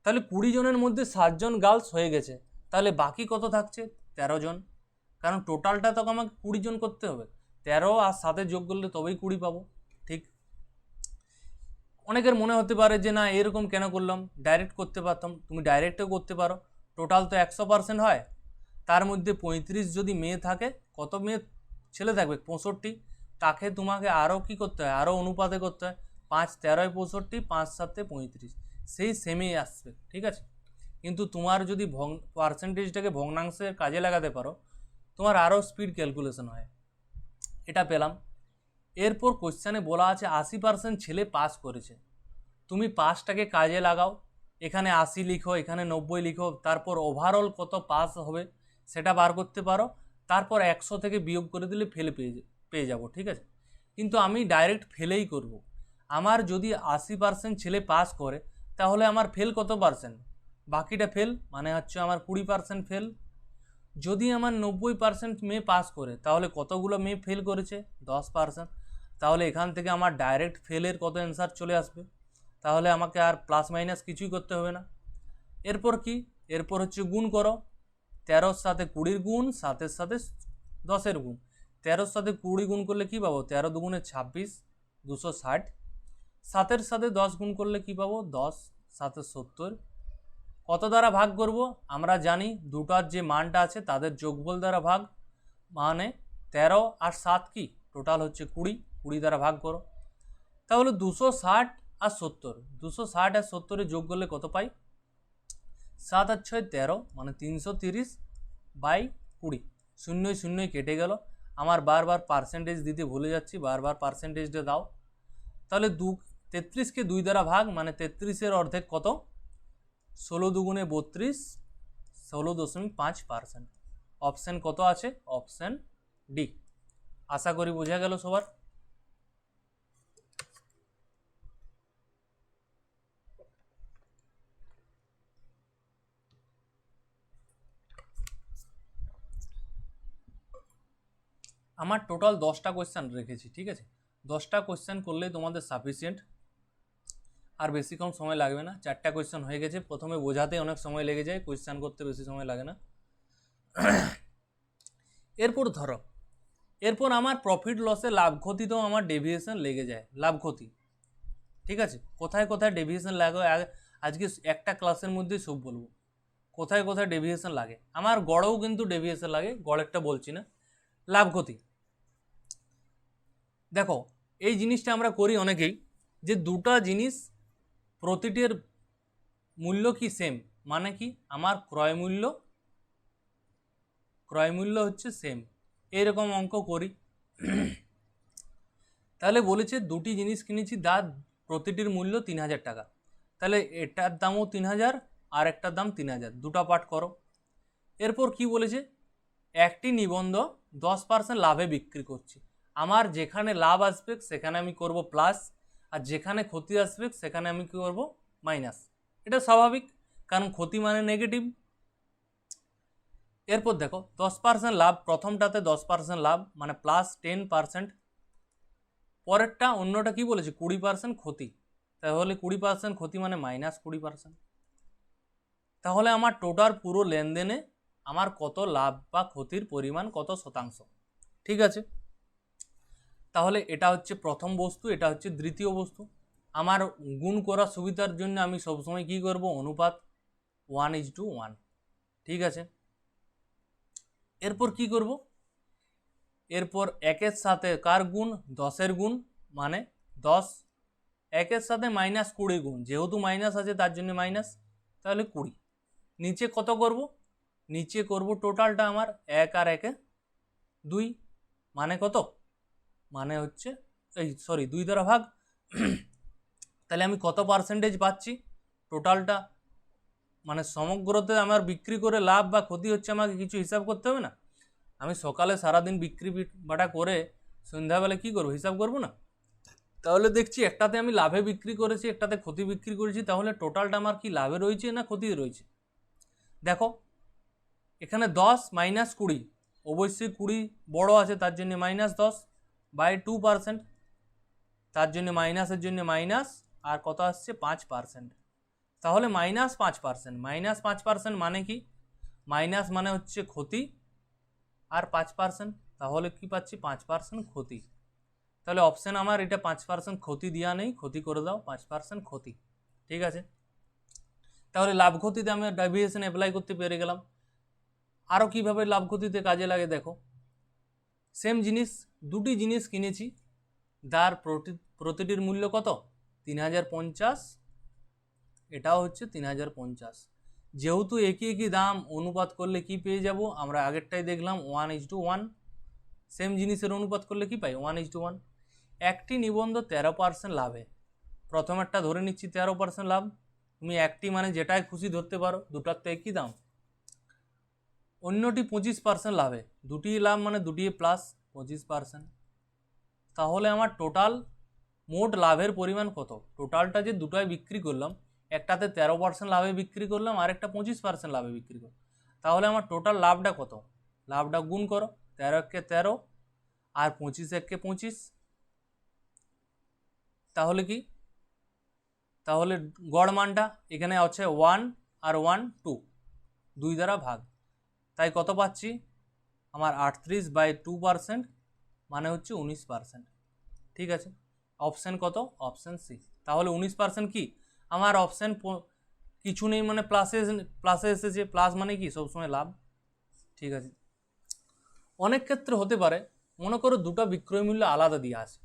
তাহলে 20 জনের মধ্যে 7 জন গার্লস হয়ে গেছে, তাহলে বাকি কত থাকছে, 13 জন। কারণ টোটালটা তো আমাকে 20 জন করতে হবে, 13 আর 7 যোগ করলে তবেই 20 পাবো। ঠিক, অনেকের মনে হতে পারে যে না এরকম কেন করলাম, ডাইরেক্ট করতে পারতাম। তুমি ডাইরেক্টও করতে পারো, টোটাল তো 100% হয়, তার মধ্যে 35 যদি মেয়ে থাকে, কত মেয়ে ছেলে থাকবে, 65, তাকে তোমাকে আরও কি করতে হয়, আরও অনুপাতে করতে হয়, 5 13 65, 5 7 35, সেই সেমেই আসবে। ঠিক আছে, কিন্তু তোমার যদি পার্সেন্টেজটাকে ভগ্নাংশের কাজে লাগাতে পারো, তোমার আরও স্পিড ক্যালকুলেশন হয়। এটা পেলাম। এরপর কোশ্চেনে বলা আছে 80% ছেলে পাস করেছে, তুমি পাসটাকে কাজে লাগাও, এখানে 80 লিখো, এখানে 90 লিখো, তারপর ওভারঅল কত পাস হবে সেটা বার করতে পারো, তারপর 100 থেকে বিয়োগ করে দিলে ফেল পেয়ে যাব। ঠিক আছে, কিন্তু আমি ডাইরেক্ট ফেলেই করব। আমার যদি 80% ছেলে পাস করে, তাহলে আমার ফেল কত পার্সেন্ট, বাকিটা ফেল, মানে হচ্ছে আমার 20% ফেল। যদি আমার 90% মেয়ে পাস করে, তাহলে কতগুলো মেয়ে ফেল করেছে, 10%। তাহলে এখান থেকে আমার ডাইরেক্ট ফেলের কত অ্যান্সার চলে আসবে, তাহলে আমাকে আর প্লাস মাইনাস কিছুই করতে হবে না। এরপর কি, এরপর হচ্ছে গুণ করো, 13-র সাথে 20-র গুণ, 7-এর সাথে 10-এর গুণ, 13-র সাথে 20 গুণ করলে কি পাবো? 13 দুগুণে 26, 260। 7-এর সাথে 10 গুণ করলে কি পাবো? 10, 7-এ 70। কত দ্বারা ভাগ করব? আমরা জানি দুটার যে মানটা আছে তাদের যোগফল দ্বারা ভাগ, মানে 13 আর 7 কি টোটাল হচ্ছে 20, 20 দ্বারা ভাগ করো। তাহলে 260 আর 70, 260 আর 70 যোগ করলে কত পাই? 7 আর 6 13, মানে 330/20। শূন্যই শূন্যই কেটে গেল। আমার বারবার পার্সেন্টেজ দিতে ভুলে যাচ্ছি, বারবার পার্সেন্টেজটা দাও। তাহলে 33কে 2 দ্বারা ভাগ, মানে 33-এর অর্ধেক কত? 16 দুগুণে 32, 16.5%। অপশান কত আছে? Option D. আশা করি বোঝা গেল সবার। আমার টোটাল 10টা কোয়েশ্চেন রেখেছি, ঠিক আছে? 10টা কোয়েশ্চেন করলেই তোমাদের সাফিসিয়েন্ট, আর বেশিক্ষণ সময় লাগবে না। 4টা কোয়েশ্চেন হয়ে গেছে। প্রথমে বোঝাতে অনেক সময় লেগে যায়, কোয়েশ্চেন করতে বেশি সময় লাগে না। এরপর ধরো, এরপর আমার প্রফিট লসে লাভ ক্ষতিতেও আমার ডেভিয়েশন লেগে যায়, লাভ ক্ষতি, ঠিক আছে? কোথায় কোথায় ডেভিয়েশন লাগে আজকে একটা ক্লাসের মধ্যেই সব বলবো, কোথায় কোথায় ডেভিয়েশন লাগে। আমার গড়েও কিন্তু ডেভিয়েশন লাগে, গড়েরটা বলছি না। লাভ ক্ষতি দেখো, এই জিনিসটা আমরা করি অনেকেই, যে দুটা জিনিস প্রতিটির মূল্য কি সেম, মানে কি আমার ক্রয় মূল্য হচ্ছে সেম, এইরকম অঙ্ক করি। তাহলে বলেছে দুটি জিনিস কিনেছি, যার প্রতিটির মূল্য 3000 টাকা। তাহলে এটার দামও 3000 আর একটার দাম 3000, দুটা পার্ট করো। এরপর কি বলেছে? একটি নিবন্ধ 10% লাভে বিক্রি করছি। আমার যেখানে লাভ আসবে সেখানে আমি করব প্লাস, আর যেখানে ক্ষতি আসবে সেখানে আমি কি করব? মাইনাস। এটা স্বাভাবিক, কারণ ক্ষতি মানে নেগেটিভ। এরপর দেখো 10% লাভ, প্রথমটাতে 10% লাভ মানে প্লাস 10%। পরেরটা অন্যটা কি বলেছে? 20% ক্ষতি, তাহলে 20% ক্ষতি মানে মাইনাস 20%। তাহলে আমার টোটাল পুরো লেনদেনে আমার কত লাভ বা ক্ষতির পরিমাণ কত শতাংশ, ঠিক আছে? তাহলে এটা হচ্ছে প্রথম বস্তু, এটা হচ্ছে দ্বিতীয় বস্তু। আমার গুণ করার সুবিধার জন্য আমি সবসময় কি করব? অনুপাত 1:1, ঠিক আছে? এরপর কি করব? এরপর একের সাথে কার গুণ? 10-এর গুণ, মানে 10, একের সাথে -20 গুণ, যেহেতু মাইনাস আছে তার জন্য মাইনাস, তাহলে 20। নিচে কত করব? নিচে করব টোটালটা আমার 1 আর 1 2, মানে কত? মানে হচ্ছে এই 2 দ্বারা ভাগ। তাহলে আমি কত পার্সেন্টেজ পাচ্ছি? টোটালটা মানে সমগ্রতে আমার বিক্রি করে লাভ বা ক্ষতি হচ্ছে, আমাকে কিছু হিসাব করতে হবে না? আমি সকালে সারাদিন বিক্রি বাটা করে সন্ধ্যাবেলা কি করবো? হিসাব করবো না? তাহলে দেখছি একটাতে আমি লাভে বিক্রি করেছি, একটাতে ক্ষতি বিক্রি করেছি, তাহলে টোটালটা আমার কি লাভে রয়েছে না ক্ষতি রয়েছে? দেখো এখানে 10 - 20, অবশ্যই 20 বড় আছে তার জন্য -10/2%, তার জন্য মাইনাসের জন্য মাইনাস, আর কত আসছে? 5%। তাহলে -5%, -5% মানে কি? মাইনাস মানে হচ্ছে ক্ষতি, আর 5%, তাহলে কি পাচ্ছি? 5% ক্ষতি। তাহলে অপশান আমার এটা 5% ক্ষতি দেওয়া নেই, ক্ষতি করে দাও, 5% ক্ষতি, ঠিক আছে? তাহলে লাভ ক্ষতিতে আমি ডেভিয়েশন অ্যাপ্লাই করতে পেরে গেলাম। আরও কীভাবে লাভ ক্ষতিতে কাজে লাগে দেখো, সেম জিনিস, দুটি জিনিস কিনেছি, যার প্রতিটির মূল্য কত? 3050, এটাও হচ্ছে 3050। যেহেতু একই দাম, অনুপাত করলে কি পেয়ে যাব? আমরা আগেরটাই দেখলাম 1:1। সেম জিনিসের অনুপাত করলে কি পাই? 1:1। একটি নিবন্ধ 13% লাভে, প্রথমেরটা ধরে নিচ্ছি 13% লাভ, তুমি একটি মানে যেটাই খুশি ধরতে পারো, দুটার তো একই দাম। অন্যটি 25% লাভে, দুটি লাভ মানে দুটি প্লাস 25%। তাহলে আমার টোটাল মোট লাভের পরিমাণ কত? টোটালটা যে দুটাই বিক্রি করলাম, একটাতে 13% লাভে বিক্রি করলাম আর একটা 25% লাভে বিক্রি করলাম, তাহলে আমার টোটাল লাভটা কত? লাভটা গুণ করো, 13 × 13 আর 25 × 25, তাহলে কি? তাহলে গড় মানটা এখানে আছে 1 আর 1 2, 2 দ্বারা ভাগ, তাই কত পাচ্ছি? আমার 38/2%, মানে হচ্ছে 19%। ঠিক আছে, অপশান কত? Option C. তাহলে 19% কি আমার অপশান কিছু নেই মানে প্লাসে এসেছে, প্লাস মানে কি সবসময় লাভ। ঠিক আছে, অনেক ক্ষেত্রে হতে পারে মনে করো দুটো বিক্রয় মূল্য আলাদা দিয়ে আসে,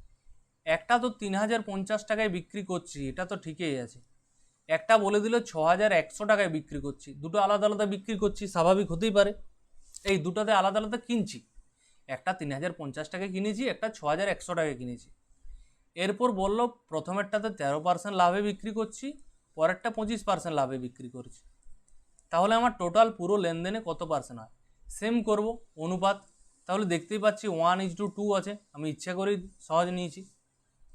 একটা তো 3050 টাকায় বিক্রি করছি, এটা তো ঠিকই আছে, একটা বলে দিল 6100 টাকায় বিক্রি করছি, দুটো আলাদা আলাদা বিক্রি করছি, স্বাভাবিক হতেই পারে এই দুটাতে আলাদা আলাদা কিনছি, একটা 3050 টাকায় কিনেছি, একটা 6100 টাকায় কিনেছি। এরপর বললো প্রথমেরটাতে 13% লাভে বিক্রি করছি, পরেরটা 25% লাভে বিক্রি করছি, তাহলে আমার টোটাল পুরো লেনদেনে কত পার্সেন্ট হয়? সেম করব অনুপাত, তাহলে দেখতেই পাচ্ছি 1:2 আছে, আমি ইচ্ছা করেই সহজ নিয়েছি।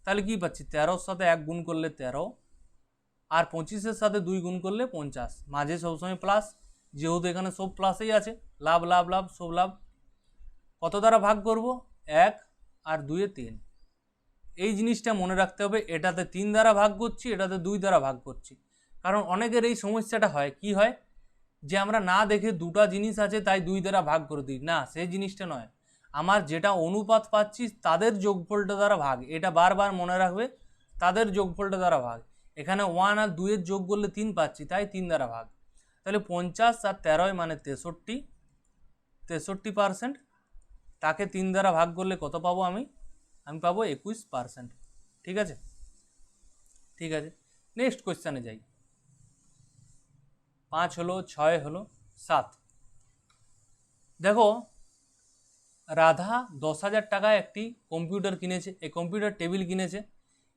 তাহলে কি পাচ্ছি, 13-র সাথে 1 গুণ করলে 13, আর 25-এর সাথে 2 গুণ করলে 50, মাঝে সবসময় প্লাস, যেহেতু এখানে সব প্লাসেই আছে, লাভ লাভ লাভ সব লাভ। কত দ্বারা ভাগ করব? 1 আর 2 এ 3। এই জিনিসটা মনে রাখতে হবে, এটাতে 3 দ্বারা ভাগ করছি, এটাতে 2 দ্বারা ভাগ করছি, কারণ অনেকের এই সমস্যাটা হয়, কি হয় যে আমরা না দেখে দুটো জিনিস আছে তাই 2 দ্বারা ভাগ করে দিই, না সেই জিনিসটা নয়, আমার যেটা অনুপাত পাচ্ছি তাদের যোগফলটা দ্বারা ভাগ, এটা বারবার মনে রাখবে, তাদের যোগফলটা দ্বারা ভাগ। এখানে 1 আর 2 এর যোগ করলে 3 পাচ্ছি, তাই 3 দ্বারা ভাগ। তাহলে 50 আর 13 মানে 63%, তাকে 3 দ্বারা ভাগ করলে কত পাবো আমি পাবো 21%। ঠিক আছে, ঠিক আছে, নেক্সট কোয়েশ্চানে যাই। 5 হলো, 6 হলো, 7। দেখো রাধা 10,000 টাকায় একটি কম্পিউটার কিনেছে, এই কম্পিউটার টেবিল কিনেছে,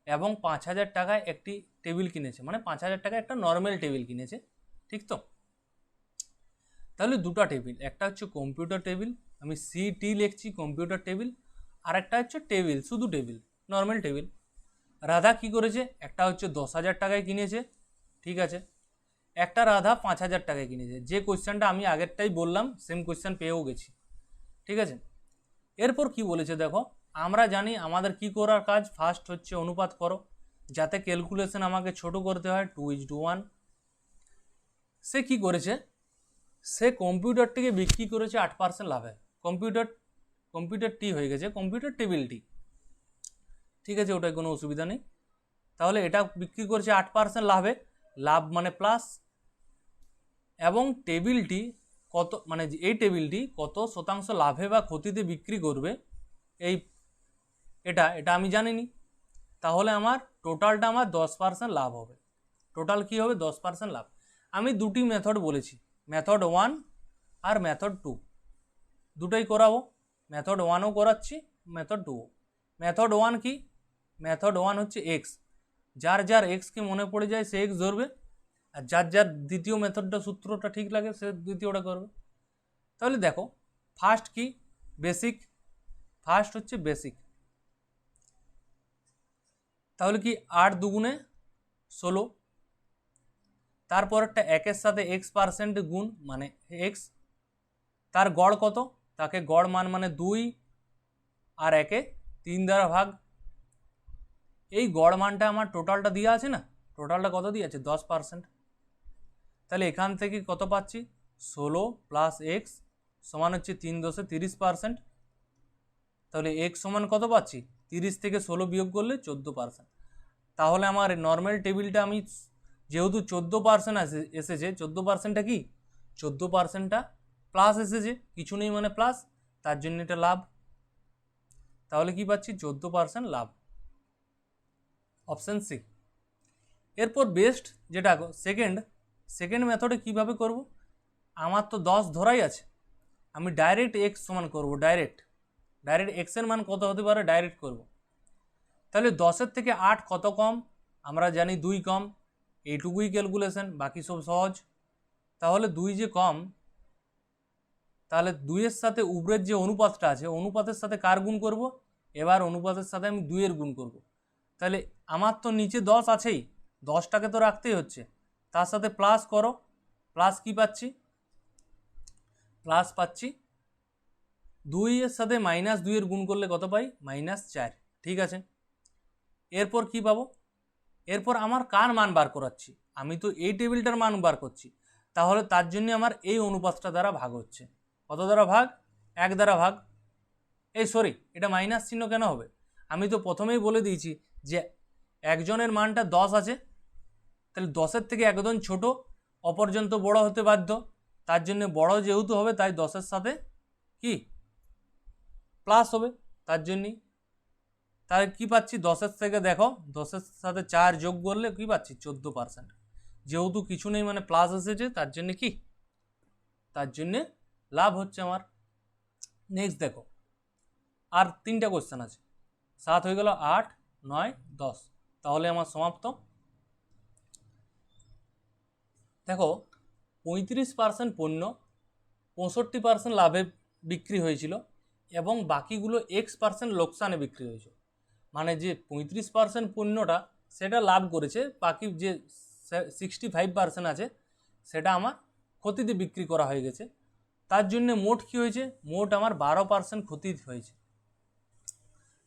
এবং 5,000 টাকায় একটি টেবিল কিনেছে, মানে 5,000 টাকায় একটা নর্মাল টেবিল কিনেছে, ঠিক তো? তাহলে দুটো টেবিল, একটা হচ্ছে কম্পিউটার টেবিল, আমি সিটি লিখছি কম্পিউটার টেবিল, আর একটা হচ্ছে টেবিল, শুধু টেবিল, নর্মাল টেবিল। রাধা কি করেছে, একটা হচ্ছে 10,000 টাকায় কিনেছে, ঠিক আছে, একটা রাধা 5,000 টাকায় কিনেছে, যে কোয়েশ্চেনটা আমি আগেরটাই বললাম সেম কোয়েশ্চেন পেয়েও গেছি। ঠিক আছে, এরপর কি বলেছে দেখো, আমরা জানি আমাদের কি করার কাজ, ফার্স্ট হচ্ছে অনুপাত করো, যাতে ক্যালকুলেশন আমাকে ছোট করতে হয় 2:1। সে কি করেছে, সে কম্পিউটারটিকে বিক্রি করেছে 8% লাভে, কম্পিউটারটি হয়ে গেছে কম্পিউটার টেবিলটি, ঠিক আছে, ওটাই কোনো অসুবিধা নেই। তাহলে এটা বিক্রি করেছে 8% লাভে, লাভ মানে প্লাস, এবং টেবিলটি কত, মানে এই টেবিলটি কত শতাংশ লাভে বা ক্ষতিতে বিক্রি করবে, এই এটা এটা আমি জানিনি, তাহলে আমার টোটালটা আমার 10% লাভ হবে, টোটাল কি হবে 10% লাভ। আমি দুটি মেথড বলেছি, মেথড 1 আর মেথড 2, দুটোই করাবো, মেথড 1ও করাচ্ছি, মেথড 2ও। মেথড 1 কি, মেথড 1 হচ্ছে এক্স, যার যার এক্সকে মনে পড়ে যায় সে এক্স ধরবে, আর যার যার দ্বিতীয় মেথডটা সূত্রটা ঠিক লাগে সে দ্বিতীয়টা করবে। তাহলে দেখো ফার্স্ট কি, বেসিক, ফার্স্ট হচ্ছে বেসিক, তাহলে কি 8 দুগুণে 16, তারপর একটা একের সাথে x% গুণ মানে এক্স, তার গড় কত, তাকে গড় মান মানে 2 আর 1-এ 3 দ্বারা ভাগ, এই গড় মানটা আমার টোটালটা দিয়ে আছে না, টোটালটা কত দিয়ে আছে 10%, তাহলে এখান থেকে কত পাচ্ছি 16 প্লাস এক্স সমান হচ্ছে 3×10 30%, তাহলে এক্স সমান কত পাচ্ছি 30 থেকে 16 বিয়োগ করলে 14%। তাহলে আমার নর্মাল টেবিলটা আমি যেহেতু 14% এসেছে, 14%টা কি 14%টা প্লাস এসেছে, কিছু নেই মানে প্লাস, তার জন্য এটা লাভ, তাহলে কি পাচ্ছি 14% লাভ, অপশান সি। এরপর বেস্ট যেটা সেকেন্ড মেথডে কিভাবে করব, আমার তো 10 ধরাই আছে, আমি ডাইরেক্ট এক্স সমান করব, ডাইরেক্ট এক্সের মান কত হতে পারে ডাইরেক্ট করব। তাহলে 10-এর থেকে 8 কত কম, আমরা জানি 2 কম, এইটুকুই ক্যালকুলেশন, বাকি সব সহজ। তাহলে 2 যে কম, তাহলে 2-এর সাথে উপরের যে অনুপাতটা আছে, অনুপাতের সাথে কার গুণ করব, এবার অনুপাতের সাথে আমি 2-এর গুণ করব। তাহলে আমার তো নিচে 10 আছেই, 10টাকে তো রাখতেই হচ্ছে, তার সাথে প্লাস করো, প্লাস কি পাচ্ছি, প্লাস পাচ্ছি 2-এর সাথে -2-এর গুণ করলে কত পাই -4, ঠিক আছে। এরপর কি পাবো, এরপর আমার কার মান বার করাচ্ছি, আমি তো এই টেবিলটার মান বার করছি, তাহলে তার জন্য আমার এই অনুপাতটা দ্বারা ভাগ হচ্ছে, কত দ্বারা ভাগ 1 দ্বারা ভাগ, এই সরি, এটা মাইনাস চিহ্ন কেন হবে? আমি তো প্রথমেই বলে দিয়েছি যে একজনের মানটা 10 আছে, তাহলে 10-এর থেকে একজন ছোট অপর্যন্ত বড় হতে বাধ্য, তার জন্য বড় যেহেতু হবে তাই 10-এর সাথে কি প্লাস হবে, তার জন্যই। তাহলে কী পাচ্ছি, 10-এর থেকে দেখো 10-এর সাথে 4 যোগ করলে কী পাচ্ছি 14%, যেহেতু কিছু নেই মানে প্লাস এসেছে, তার জন্যে কি, তার জন্যে লাভ হচ্ছে আমার। নেক্সট দেখো, আর 3টা কোশ্চেন আছে, 7 হয়ে গেল, 8, 9, 10, তাহলে আমার সমাপ্ত। দেখো 35% পণ্য 65% লাভে বিক্রি হয়েছিল এবং বাকিগুলো X% লোকসানে বিক্রি হয়েছিল। মানে যে 35% পণ্যটা সেটা লাভ করেছে, বাকি যে 65% আছে সেটা আমার ক্ষতিতে বিক্রি করা হয়ে গেছে। তার জন্য মোট কী হয়েছে, মোট আমার 12% ক্ষতি হয়েছে।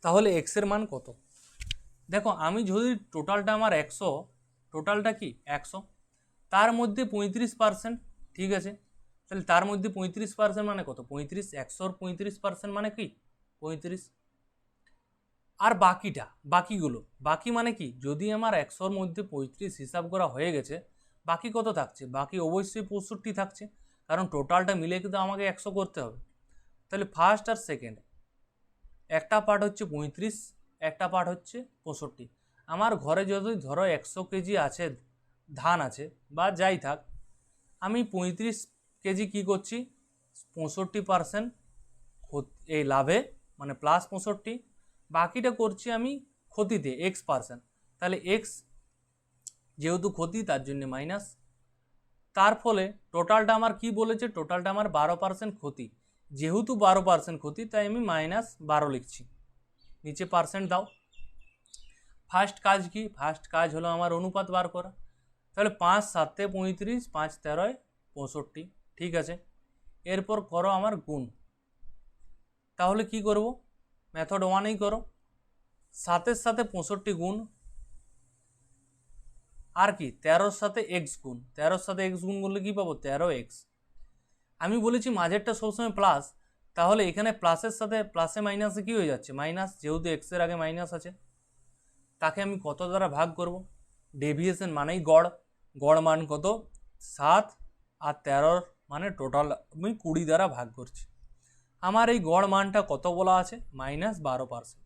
তাহলে এক্সের মান কত? দেখো আমি যদি টোটালটা আমার 100, টোটালটা কি 100, তার মধ্যে 35%, ঠিক আছে, তাহলে তার মধ্যে 35% মানে কত, 35, 100-র 35% মানে কি 35। আর বাকিটা, বাকিগুলো, বাকি মানে কি, যদি আমার 100-র মধ্যে 35 হিসাব করা হয়ে গেছে, বাকি কত থাকছে, বাকি অবশ্যই 65 থাকছে, কারণ টোটালটা মিলে কিন্তু আমাকে 100 করতে হবে। তাহলে ফার্স্ট আর সেকেন্ড একটা পার্ট হচ্ছে 35, একটা পার্ট হচ্ছে 65। আমার ঘরে যদি ধরো 100 কেজি আছে ধান আছে বা যাই থাক, আমি 35 কেজি কী করছি, 65% এই লাভে মানে প্লাস 65, বাকিটা করছি আমি ক্ষতিতে X%, তাহলে X যেহেতু ক্ষতি তার জন্য মাইনাস। তার ফলে টোটালটা আমার কি বলেছে, টোটালটা আমার 12% ক্ষতি, যেহেতু 12% ক্ষতি তাই আমি -12 লিখছি, নিচে পার্সেন্ট দাও। ফার্স্ট কাজ কি, ফার্স্ট কাজ হলো আমার অনুপাত বার করা, তাহলে 5 7 35, 5 13 65, ঠিক আছে। এরপর করো আমার গুণ, তাহলে কি করব, মেথড 1-এই করো, 7-এর সাথে 65 গুণ, আর কি 13-র সাথে x গুণ, 13-র সাথে x গুণ করলে কী পাবো 13x। আমি বলেছি মাঝেরটা সবসময় প্লাস, তাহলে এখানে প্লাসের সাথে প্লাসে মাইনাসে কী হয়ে যাচ্ছে মাইনাস, যেহেতু এক্সের আগে মাইনাস আছে, তাকে আমি কত দ্বারা ভাগ করব, ডেভিয়েশন মানেই গড়, গড় মান কত 7, আর 13-র মানে টোটাল আমি 20 দ্বারা ভাগ করছি। আমার এই গড় মানটা কত বলা আছে, -12%,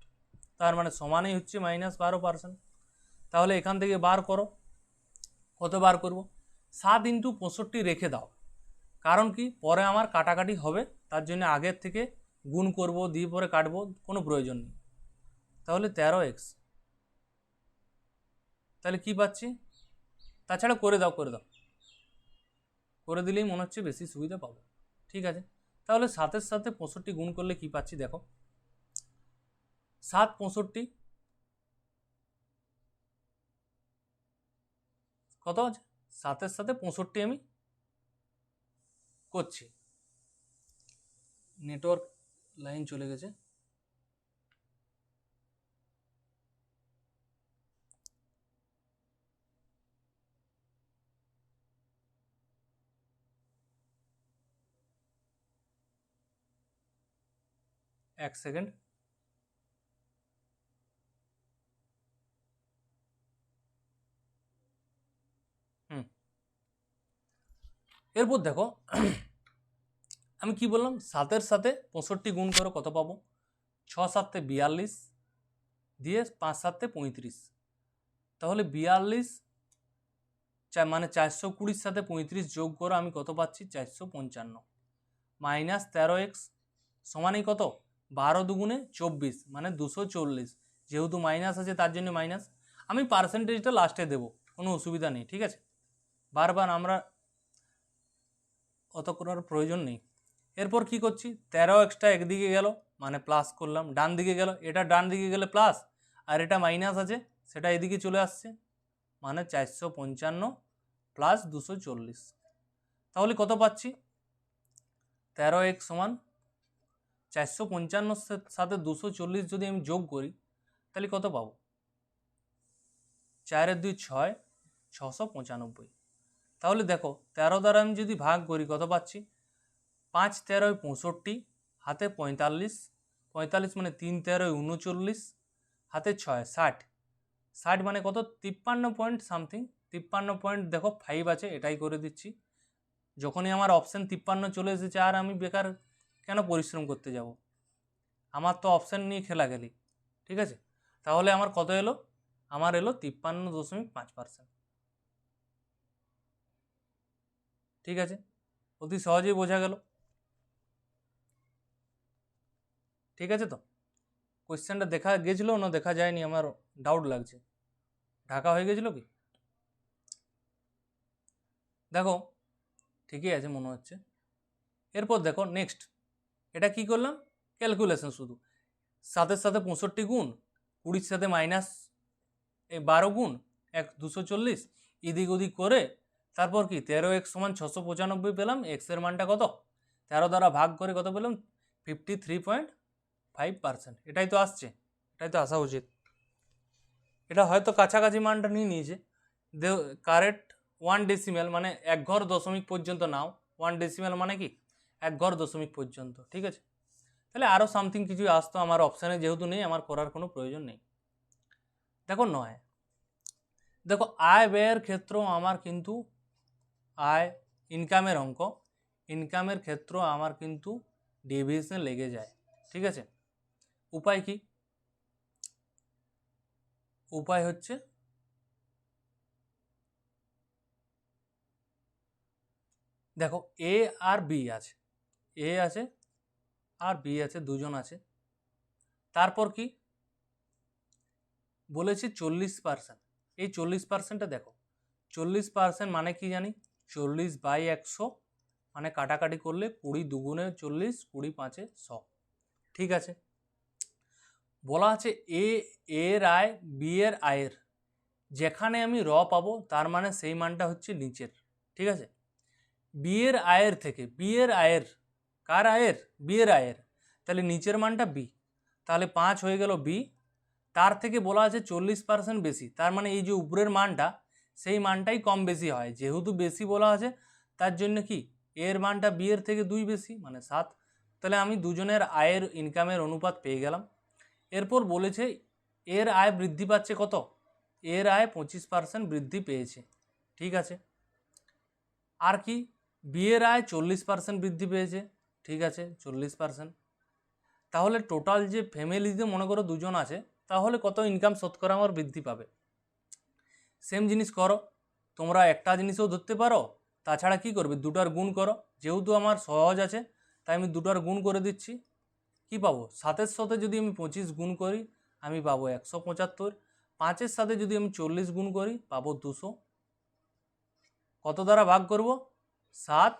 তার মানে সমানই হচ্ছে -12%। তাহলে এখান থেকে বার করো, কত বার করব, 7 × 65 রেখে দাও, কারণ কি পরে আমার কাটাকাটি হবে, তার জন্য আগের থেকে গুণ করব, দিয়ে পরে কাটবো, কোনো প্রয়োজন নেই। তাহলে 13x, তাহলে কি পাচ্ছি, তাছাড়া করে দাও, করে দিলেই মনে হচ্ছে বেশি সুবিধা পাবো, ঠিক আছে। তাহলে 7-এর সাথে 65 গুণ করলে কি পাচ্ছি দেখো, 7 65 কত আছে, 7-এর সাথে 65 আমি করছি, নেটওয়ার্ক লাইন চলে গেছে, এক সেকেন্ড। এরপর দেখো আমি কি বললাম, 7-এর সাথে 65 গুণ করো, কত পাবো, 6 7 42, দিয়ে 5 7 35, তাহলে 42 মানে 420-র সাথে 35 যোগ করো, আমি কত পাচ্ছি 455, মাইনাস 13x সমানই কত 12 দুগুণে 24 মানে 240, যেহেতু মাইনাস আছে তার জন্য মাইনাস, আমি পার্সেন্টেজটা লাস্টে দেবো, কোনো অসুবিধা নেই, ঠিক আছে, বারবার আমরা অত করার প্রয়োজন নেই। এরপর কি করছি, 13xটা একদিকে গেল মানে প্লাস করলাম, ডান দিকে গেল, এটা ডান দিকে গেলে প্লাস, আর এটা মাইনাস আছে সেটা এদিকে চলে আসছে, মানে 455 প্লাস 240, তাহলে কত পাচ্ছি 13x সমান 455 সাথে 240 যদি আমি যোগ করি তাহলে কত পাবো, 4 2 6, 695। তাহলে দেখো 13 দ্বারা আমি যদি ভাগ করি কত পাচ্ছি, 5 13 65, হাতে 45, 45 মানে 3 13 39, হাতে 6 60, 60 মানে কত 53 পয়েন্ট সামথিং, 53 পয়েন্ট দেখো 5 আছে, এটাই করে দিচ্ছি। যখনই আমার অপশান 53 চলে এসেছে আর আমি বেকার কেন পরিশ্রম করতে যাব, আমার তো অপশান নিয়ে খেলা খেলি, ঠিক আছে। তাহলে আমার কত এলো, আমার এলো 53.5%। ঠিক আছে, অতি সহজেই বোঝা গেল। ঠিক আছে, তো কোয়েশ্চেনটা দেখা গেছিলো না দেখা যায়নি, আমার ডাউট লাগছে, ঢাকা হয়ে গেছিলো কি? দেখো ঠিকই আছে মনে হচ্ছে। এরপর দেখো নেক্সট, এটা কি করলাম, ক্যালকুলেশন শুধু, 7-এর সাথে 65 গুণ, 20-র সাথে -12 গুণ, 240, এদিক ওদিক করে তারপর কি 13x = 695 পেলাম, এক্সের মানটা কত, 13 দ্বারা ভাগ করে কত পেলাম 53.5%। এটাই তো আসছে, এটাই তো আসা উচিত। এটা হয়তো কাছাকাছি মানটা নিয়ে নিয়েছে, কারেক্ট 1 ডেসিমেল মানে 1 ঘর দশমিক পর্যন্ত নাও, 1 ডেসিমেল মানে কি 1 ঘর দশমিক পর্যন্ত, ঠিক আছে। তাহলে আরও সামথিং কিছু আসতো, আমার অপশানে যেহেতু নেই আমার করার কোনো প্রয়োজন নেই। দেখো 9, দেখো আয় ব্যয়ের ক্ষেত্র আমার কিন্তু আয় ইনকামের অঙ্ক, ইনকামের ক্ষেত্র আমার কিন্তু ডেভিয়েশন লেগে যায়, ঠিক আছে। উপায় কি, উপায় হচ্ছে দেখো এ আর বি আছে, এ আছে আর বি আছে, দুজন আছে। তারপর কি বলেছি 40%, এই 40%টা দেখো 40% মানে কি জানি 40/100, মানে কাটাকাটি করলে 20 দুগুণে 40, 20 5-এ 100, ঠিক আছে। বলা আছে এর আয় বি এর আয়ের, যেখানে আমি র পাবো তার মানে সেই মানটা হচ্ছে নিচের, ঠিক আছে। বি এর আয়ের থেকে, বি এর আয়ের, কার আয়ের, বি এর আয়ের, তাহলে নিচের মানটা বি, তাহলে 5 হয়ে গেল বি, তার থেকে বলা আছে 40% বেশি, তার মানে এই যে উপরের মানটা সেই মানটাই কম বেশি হয়, যেহেতু বেশি বলা আছে তার জন্য কি এর মানটা বি এর থেকে 2 বেশি মানে 7, তাহলে আমি দুজনের আয়ের ইনকামের অনুপাত পেয়ে গেলাম। এরপর বলেছে এর আয় বৃদ্ধি পাচ্ছে কত, এর আয় 25% বৃদ্ধি পেয়েছে, ঠিক আছে। আর কি বি এর আয় 40% বৃদ্ধি পেয়েছে, ঠিক আছে 40%। তাহলে টোটাল যে ফ্যামিলিতে মনে করো দুজন আছে, তাহলে কত ইনকাম শতকরা আমার বৃদ্ধি পাবে। সেম জিনিস করো, তোমরা একটা জিনিসও ধরতে পারো, তাছাড়া কি করবে দুটার গুণ করো, যেহেতু আমার সহজ আছে তাই আমি দুটার গুণ করে দিচ্ছি। কি পাবো 7-এর সাথে যদি আমি 25 গুণ করি আমি পাবো 175, 5-এর সাথে যদি আমি 40 গুণ করি পাবো 200, কত দ্বারা ভাগ করব 7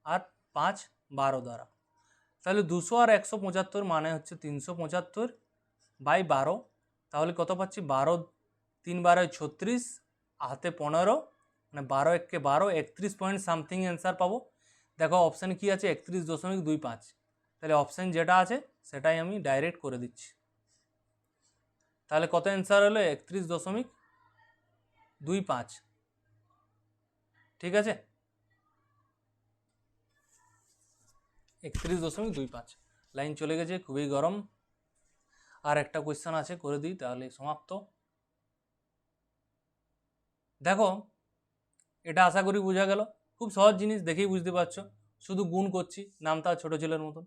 আর 5 12 দ্বারা, তাহলে 200 আর 175 মানে হচ্ছে 375/12, তাহলে কত পাচ্ছি 12 3 12 36, হাতে 15 মানে 12 1 12, 31 পয়েন্ট সামথিং অ্যান্সার পাবো। দেখো অপশান কি আছে 31.25, তাহলে অপশান যেটা আছে সেটাই আমি ডাইরেক্ট করে দিচ্ছি। তাহলে কত অ্যান্সার হলো 31.25, ঠিক আছে 31.25। লাইন চলে গেছে, খুবই গরম। আর একটা কোয়েশ্চেন আছে করে দিই তাহলে সমাপ্ত। দেখো এটা আশা করি বোঝা গেল, খুব সহজ জিনিস দেখেই বুঝতে পারছো, শুধু গুণ করছি নামটা ছোট ছেলের মতন।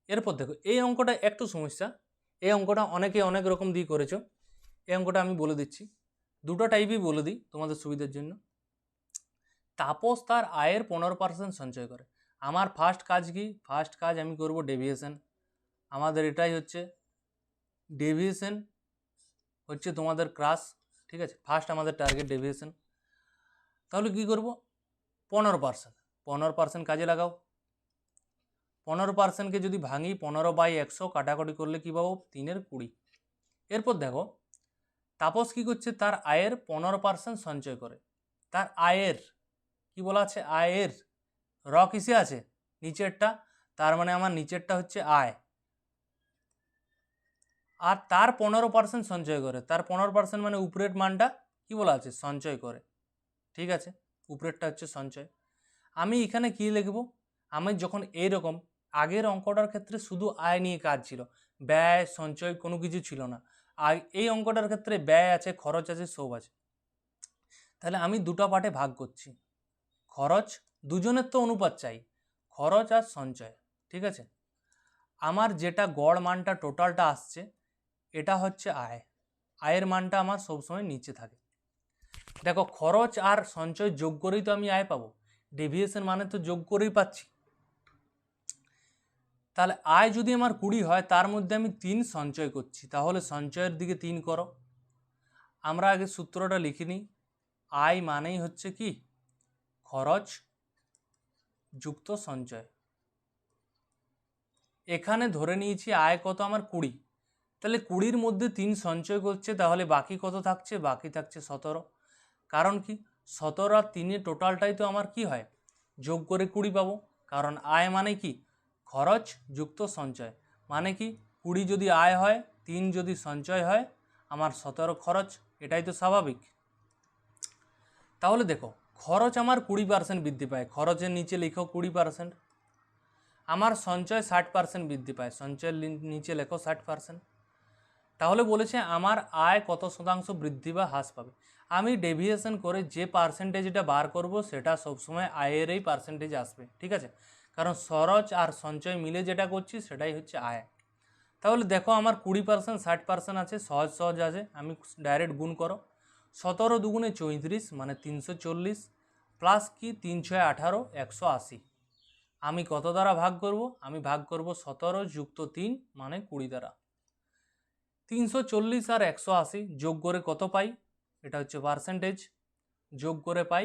এরপর দেখো এই অঙ্কটা একটু সমস্যা, এই অঙ্কটা অনেকে অনেক রকম দিয়ে করেছো, এই অঙ্কটা আমি বলে দিচ্ছি, দুটো টাইপই বলে দিই তোমাদের সুবিধার জন্য। তাপস তার আয়ের 15% সঞ্চয় করে, আমার ফার্স্ট কাজ কি, ফার্স্ট কাজ আমি করব ডেভিয়েশন, আমাদের এটাই হচ্ছে ডেভিয়েশন হচ্ছে তোমাদের ক্রাস, ঠিক আছে, ফার্স্ট আমাদের টার্গেট ডেভিয়েশন। তাহলে কি করব 15%, 15% কাজে লাগাও, 15%কে যদি ভাঙি 15/100 কাটাকাটি করলে কি পাবো 3/20। এরপর দেখো তাপস কি করছে তার আয়ের 15% সঞ্চয় করে, তার আয়ের কি বলা আছে আয়ের, র কিসে আছে নিচেরটা, তার মানে আমার নিচেরটা হচ্ছে আয়, আর তার 15% সঞ্চয় করে, তার 15% মানে উপরের মানটা কি বলা আছে সঞ্চয় করে, ঠিক আছে উপরেরটা হচ্ছে সঞ্চয়। আমি এখানে কি লিখব, আমি যখন এইরকম আগের অঙ্কটার ক্ষেত্রে শুধু আয় নিয়ে কাজ ছিল, ব্যয় সঞ্চয় কোনো কিছু ছিল না। আর এই অঙ্কটার ক্ষেত্রে ব্যয় আছে, খরচ আছে, সব আছে। তাহলে আমি দুটো পার্টে ভাগ করছি। খরচ, দুজনের তো অনুপাত চাই, খরচ আর সঞ্চয়। ঠিক আছে, আমার যেটা গড় মানটা টোটালটা আসছে এটা হচ্ছে আয়। আয়ের মানটা আমার সবসময় নিচে থাকে। দেখো, খরচ আর সঞ্চয় যোগ করেই তো আমি আয় পাবো, ডেভিয়েশন মানে তো যোগ করেই পাচ্ছি। তাহলে আয় যদি আমার 20 হয়, তার মধ্যে আমি 3 সঞ্চয় করছি, তাহলে সঞ্চয়ের দিকে 3 করো। আমরা আগে সূত্রটা লিখে নিই। আয় মানেই হচ্ছে কি, খরচ যুক্ত সঞ্চয়। এখানে ধরে নিয়েছি আয় কত আমার 20, তাহলে 20-র মধ্যে 3 সঞ্চয় করছে, তাহলে বাকি কত থাকছে? বাকি থাকছে 17। কারণ কি, 17 আর 3 টোটালটাই তো আমার কি হয়, যোগ করে 20 পাবো। কারণ আয় মানে কি, খরচ যুক্ত সঞ্চয়। মানে কি, 20 যদি আয় হয়, 3 যদি সঞ্চয় হয়, আমার 17 খরচ। এটাই তো স্বাভাবিক। তাহলে দেখো, খরচ আমার 20% বৃদ্ধি পায়, খরচের নিচে লিখো 20%। আমার সঞ্চয় 60% বৃদ্ধি পায়, সঞ্চয়ের নিচে লেখো 60%। তাহলে বলেছে আমার আয় কত শতাংশ বৃদ্ধি বা হ্রাস পাবে। আমি ডেভিয়েশন করে যে পার্সেন্টেজটা বার করব সেটা সবসময় আয়েরই পার্সেন্টেজ আসবে। ঠিক আছে, কারণ খরচ আর সঞ্চয় মিলে যেটা করছি সেটাই হচ্ছে আয়। তাহলে দেখো, আমার 20% 60% আছে, সহজ সহজ আছে, আমি ডাইরেক্ট গুণ করো। 17 দুগুণে 34 মানে 340, প্লাস কি 3 6 18 180। আমি কত দ্বারা ভাগ করব? আমি ভাগ করব 17 যুক্ত 3 মানে 20 দ্বারা। 340 আর 180 যোগ করে কত পাই? এটা হচ্ছে পার্সেন্টেজ। যোগ করে পাই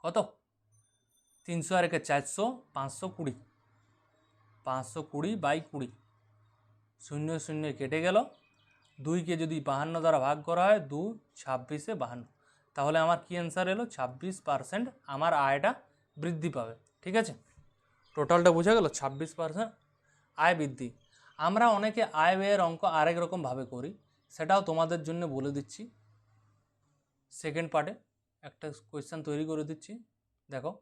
কত? 300 আর 400, 520, 520/20। 0 0 কেটে গেল। 2কে যদি 52 দ্বারা ভাগ করা হয়, 2 26-এ 52। তাহলে আমার কি অ্যান্সার এলো? 26% আমার আয়টা বৃদ্ধি পাবে। ঠিক আছে, টোটালটা বোঝা গেল, 26% আয় বৃদ্ধি। আমরা অনেকে আয় ব্যয়ের অঙ্ক আরেক রকমভাবে করি, সেটাও তোমাদের জন্য বলে দিচ্ছি। সেকেন্ড পার্টে একটা কোয়েশ্চেন তৈরি করে দিচ্ছি। দেখো,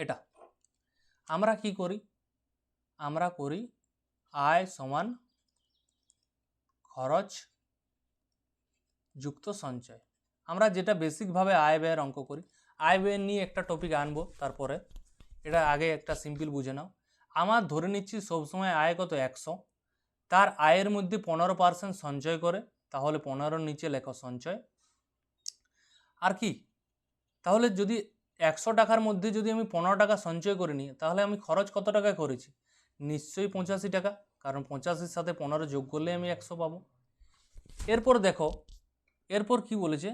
এটা আমরা কি করি? আমরা করি আয় সমান খরচ যুক্ত সঞ্চয়। আমরা যেটা বেসিকভাবে আয় ব্যয়ের অঙ্ক করি, আয় ব্যয় নিয়ে একটা টপিক আনবো তারপরে। এটা আগে একটা সিম্পল বুঝে নাও। আমার ধরে নিচ্ছি সবসময় আয় কত? 100। তার আয়ের মধ্যে 15% সঞ্চয় করে, তাহলে 15-র নিচে লেখো সঞ্চয়। আর কি, তাহলে যদি 100 টাকার মধ্যে যদি আমি 15 টাকা সঞ্চয় করে নিই, তাহলে আমি খরচ কত টাকায় করেছি? নিশ্চয়ই 85 টাকা, কারণ 85-র সাথে 15 যোগ করলে আমি 100 পাবো। এরপর দেখো, এরপর কি বলেছে,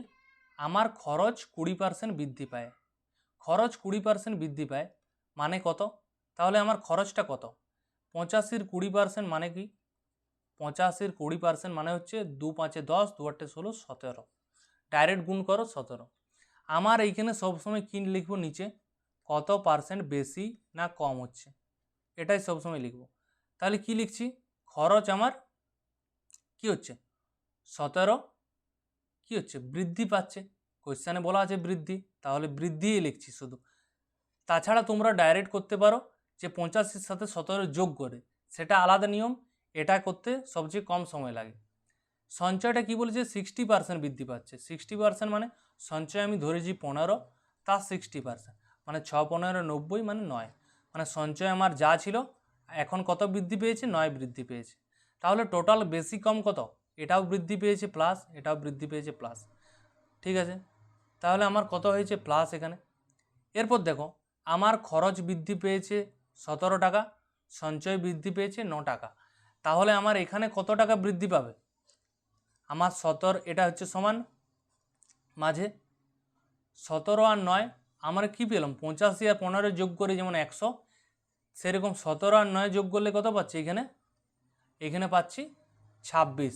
আমার খরচ 20% বৃদ্ধি পায়। খরচ 20% বৃদ্ধি পায় মানে কত? তাহলে আমার খরচটা কত? 85-র 20% মানে কি? 85-র 20% মানে হচ্ছে 2 5 10, 2 8 16, 17। ডাইরেক্ট গুণ করো 17। আমার এইখানে সবসময় কি লিখবো? নিচে কত পার্সেন্ট বেশি না কম হচ্ছে, এটাই সবসময় লিখবো। তাহলে কি লিখছি? খরচ আমার কি হচ্ছে? 17 কি হচ্ছে? বৃদ্ধি পাচ্ছে। কোয়েশ্চেনে বলা আছে বৃদ্ধি, তাহলে বৃদ্ধিই লিখছি শুধু। তাছাড়া তোমরা ডাইরেক্ট করতে পারো যে 85-এর সাথে 17 যোগ করে, সেটা আলাদা নিয়ম। এটা করতে সবচেয়ে কম সময় লাগে। সঞ্চয়টা কি বলেছে? 60% বৃদ্ধি পাচ্ছে। 60% মানে সঞ্চয় আমি ধরেছি 15, তার 60% মানে 6 15 90 মানে 9। মানে সঞ্চয় আমার যা ছিল এখন কত বৃদ্ধি পেয়েছে? 9 বৃদ্ধি পেয়েছে। তাহলে টোটাল বেশি কম কত? এটাও বৃদ্ধি পেয়েছে প্লাস, এটাও বৃদ্ধি পেয়েছে প্লাস। ঠিক আছে, তাহলে আমার কত হয়েছে? প্লাস এখানে। এরপর দেখো, আমার খরচ বৃদ্ধি পেয়েছে 17 টাকা, সঞ্চয় বৃদ্ধি পেয়েছে 9 টাকা। তাহলে আমার এখানে কত টাকা বৃদ্ধি পাবে? আমার 17, এটা হচ্ছে সমান মাঝে 17 আর 9, আমরা কি পেলাম? 85 আর 15 যোগ করে যেমন 100, সেরকম 17 আর 9 যোগ করলে কত পাচ্ছি? এখানে পাচ্ছি 26।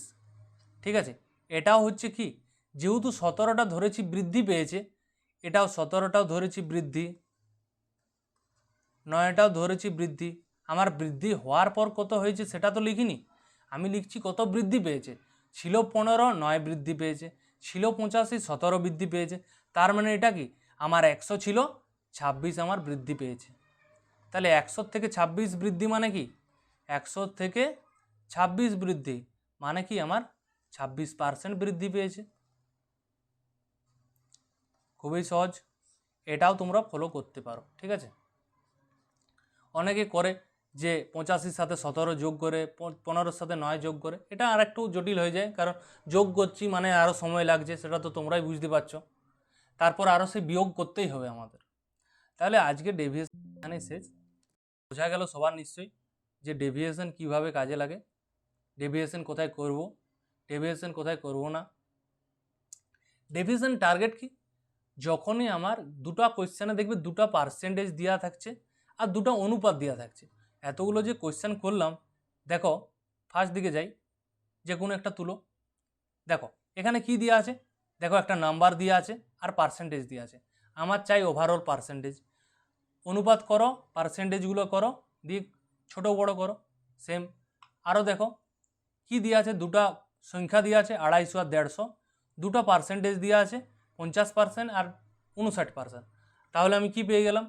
ঠিক আছে, এটাও হচ্ছে কি, যেহেতু 17টা ধরেছি বৃদ্ধি পেয়েছে, এটাও 17টাও ধরেছি বৃদ্ধি, 9টাও ধরেছি বৃদ্ধি। আমার বৃদ্ধি হওয়ার পর কত হয়েছে সেটা তো লিখিনি, আমি লিখছি কত বৃদ্ধি পেয়েছে। ছিল 15, 9 বৃদ্ধি পেয়েছে। ছিল 85, 17 বৃদ্ধি পেয়েছে। তার মানে এটা কি, আমার 100 ছিল, 26 আমার বৃদ্ধি পেয়েছে। তাহলে 100 থেকে 26 বৃদ্ধি মানে কি, 100 থেকে 26 বৃদ্ধি মানে কি আমার 26% বৃদ্ধি পেয়েছে। খুবই সহজ, এটাও তোমরা ফলো করতে পারো, ঠিক আছে। অনেকে করে যে 85 সাথে 17 যোগ করে, 15 সাথে 9 যোগ করে, এটা আর একটু জটিল হয়ে যায়, কারণ যোগ করছি মানে আরও সময় লাগছে, সেটা তো তোমরাই বুঝতে পারছো। তারপর আরও সেই বিয়োগ করতেই হবে আমাদের। তাহলে আজকে ডেভিয়েশন এখানে শেষ। বোঝা গেল সবার নিশ্চয়ই যে ডেভিয়েশন কিভাবে কাজে লাগে, ডেভিয়েশন কোথায় করব, ডেভিয়েশন কোথায় করব না। ডেভিয়েশন টার্গেট কি, যখনই আমার দুটো কোয়েশ্চেনে দেখবে দুটো পার্সেন্টেজ দেওয়া থাকছে আর দুটো অনুপাত দেওয়া থাকছে। এতগুলো যে কোয়েশ্চেন করলাম, দেখো ফার্স্ট দিকে যাই, যে কোনো একটা তুলো, দেখো এখানে কি দেওয়া আছে, দেখো একটা নাম্বার দেওয়া আছে আর পার্সেন্টেজ দেওয়া আছে। আমার চাই ওভারঅল পার্সেন্টেজ। অনুপাত করো, পার্সেন্টেজগুলো করো, দিয়ে ছোটো বড়ো করো, সেম। আরও দেখো কি দেওয়া আছে, দুটো সংখ্যা দেওয়া আছে 250 আর 150, দুটো পার্সেন্টেজ দেওয়া আছে 50% আর 59%। তাহলে আমি কি পেয়ে গেলাম,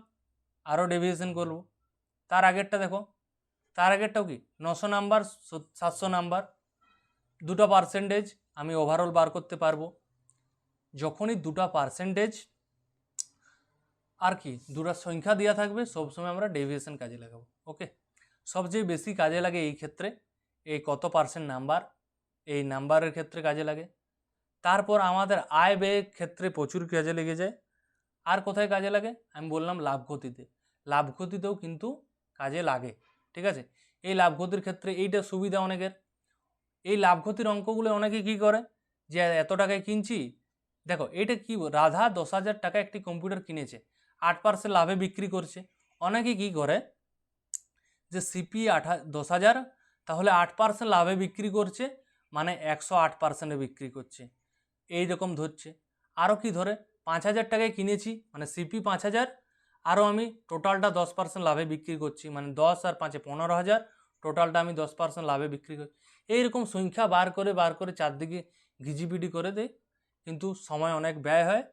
আরও ডেভিয়েশন করব। তার আগেরটা দেখো, তার আগেরটাও কি 900 নাম্বার 700 নাম্বার, দুটো পার্সেন্টেজ, আমি ওভারঅল বার করতে পারবো। যখনই দুটো পার্সেন্টেজ আর কি দুটো সংখ্যা দেওয়া থাকবে, সবসময় আমরা ডেভিয়েশন কাজে লাগাবো। ওকে, সবচেয়ে বেশি কাজে লাগে এই ক্ষেত্রে, এই কত পার্সেন্ট নাম্বার, এই নাম্বারের ক্ষেত্রে কাজে লাগে। তারপর আমাদের আয় ব্যয়ের ক্ষেত্রে প্রচুর কাজে লেগে যায়। আর কোথায় কাজে লাগে, আমি বললাম লাভ ক্ষতিতে, লাভ ক্ষতিতেও কিন্তু কাজে লাগে, ঠিক আছে। এই লাভ ক্ষতির ক্ষেত্রে এইটা সুবিধা অনেকের, এই লাভ ক্ষতির অঙ্কগুলো অনেকে কি করে, যে এত টাকায় কিনছি, দেখো এটা কি, রাধা 10,000 টাকা একটি কম্পিউটার কিনেছে, 8% লাভে বিক্রি করছে। অনেকে কি করে, যে সিপি 10,000, তাহলে 8% লাভে বিক্রি করছে, মানে 108%-এ বিক্রি করছে, এই রকম ধরছে। আরও কি ধরে, 5,000 টাকায় কিনেছি, মানে সিপি 5,000, আরও আমি টোটালটা 10% লাভে বিক্রি করছি, মানে 10 আর 5-এ 15,000, টোটালটা আমি 10% লাভে বিক্রি করছি। এইরকম সংখ্যা বার করে চারদিকে ঘিজিপিটি করে দেয়, কিন্তু সময় অনেক ব্যয় হয়,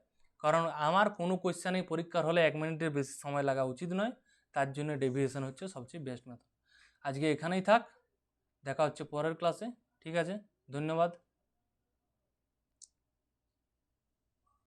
কারণ আমার কোনো কোয়েশ্চেনেই পরীক্ষার হলে 1 মিনিটের বেশি সময় লাগা উচিত নয়। তার জন্য ডেভিয়েশন হচ্ছে সবচেয়ে বেস্ট মেথড। আজকে এখানেই থাক, দেখা হচ্ছে পরের ক্লাসে, ঠিক আছে, ধন্যবাদ।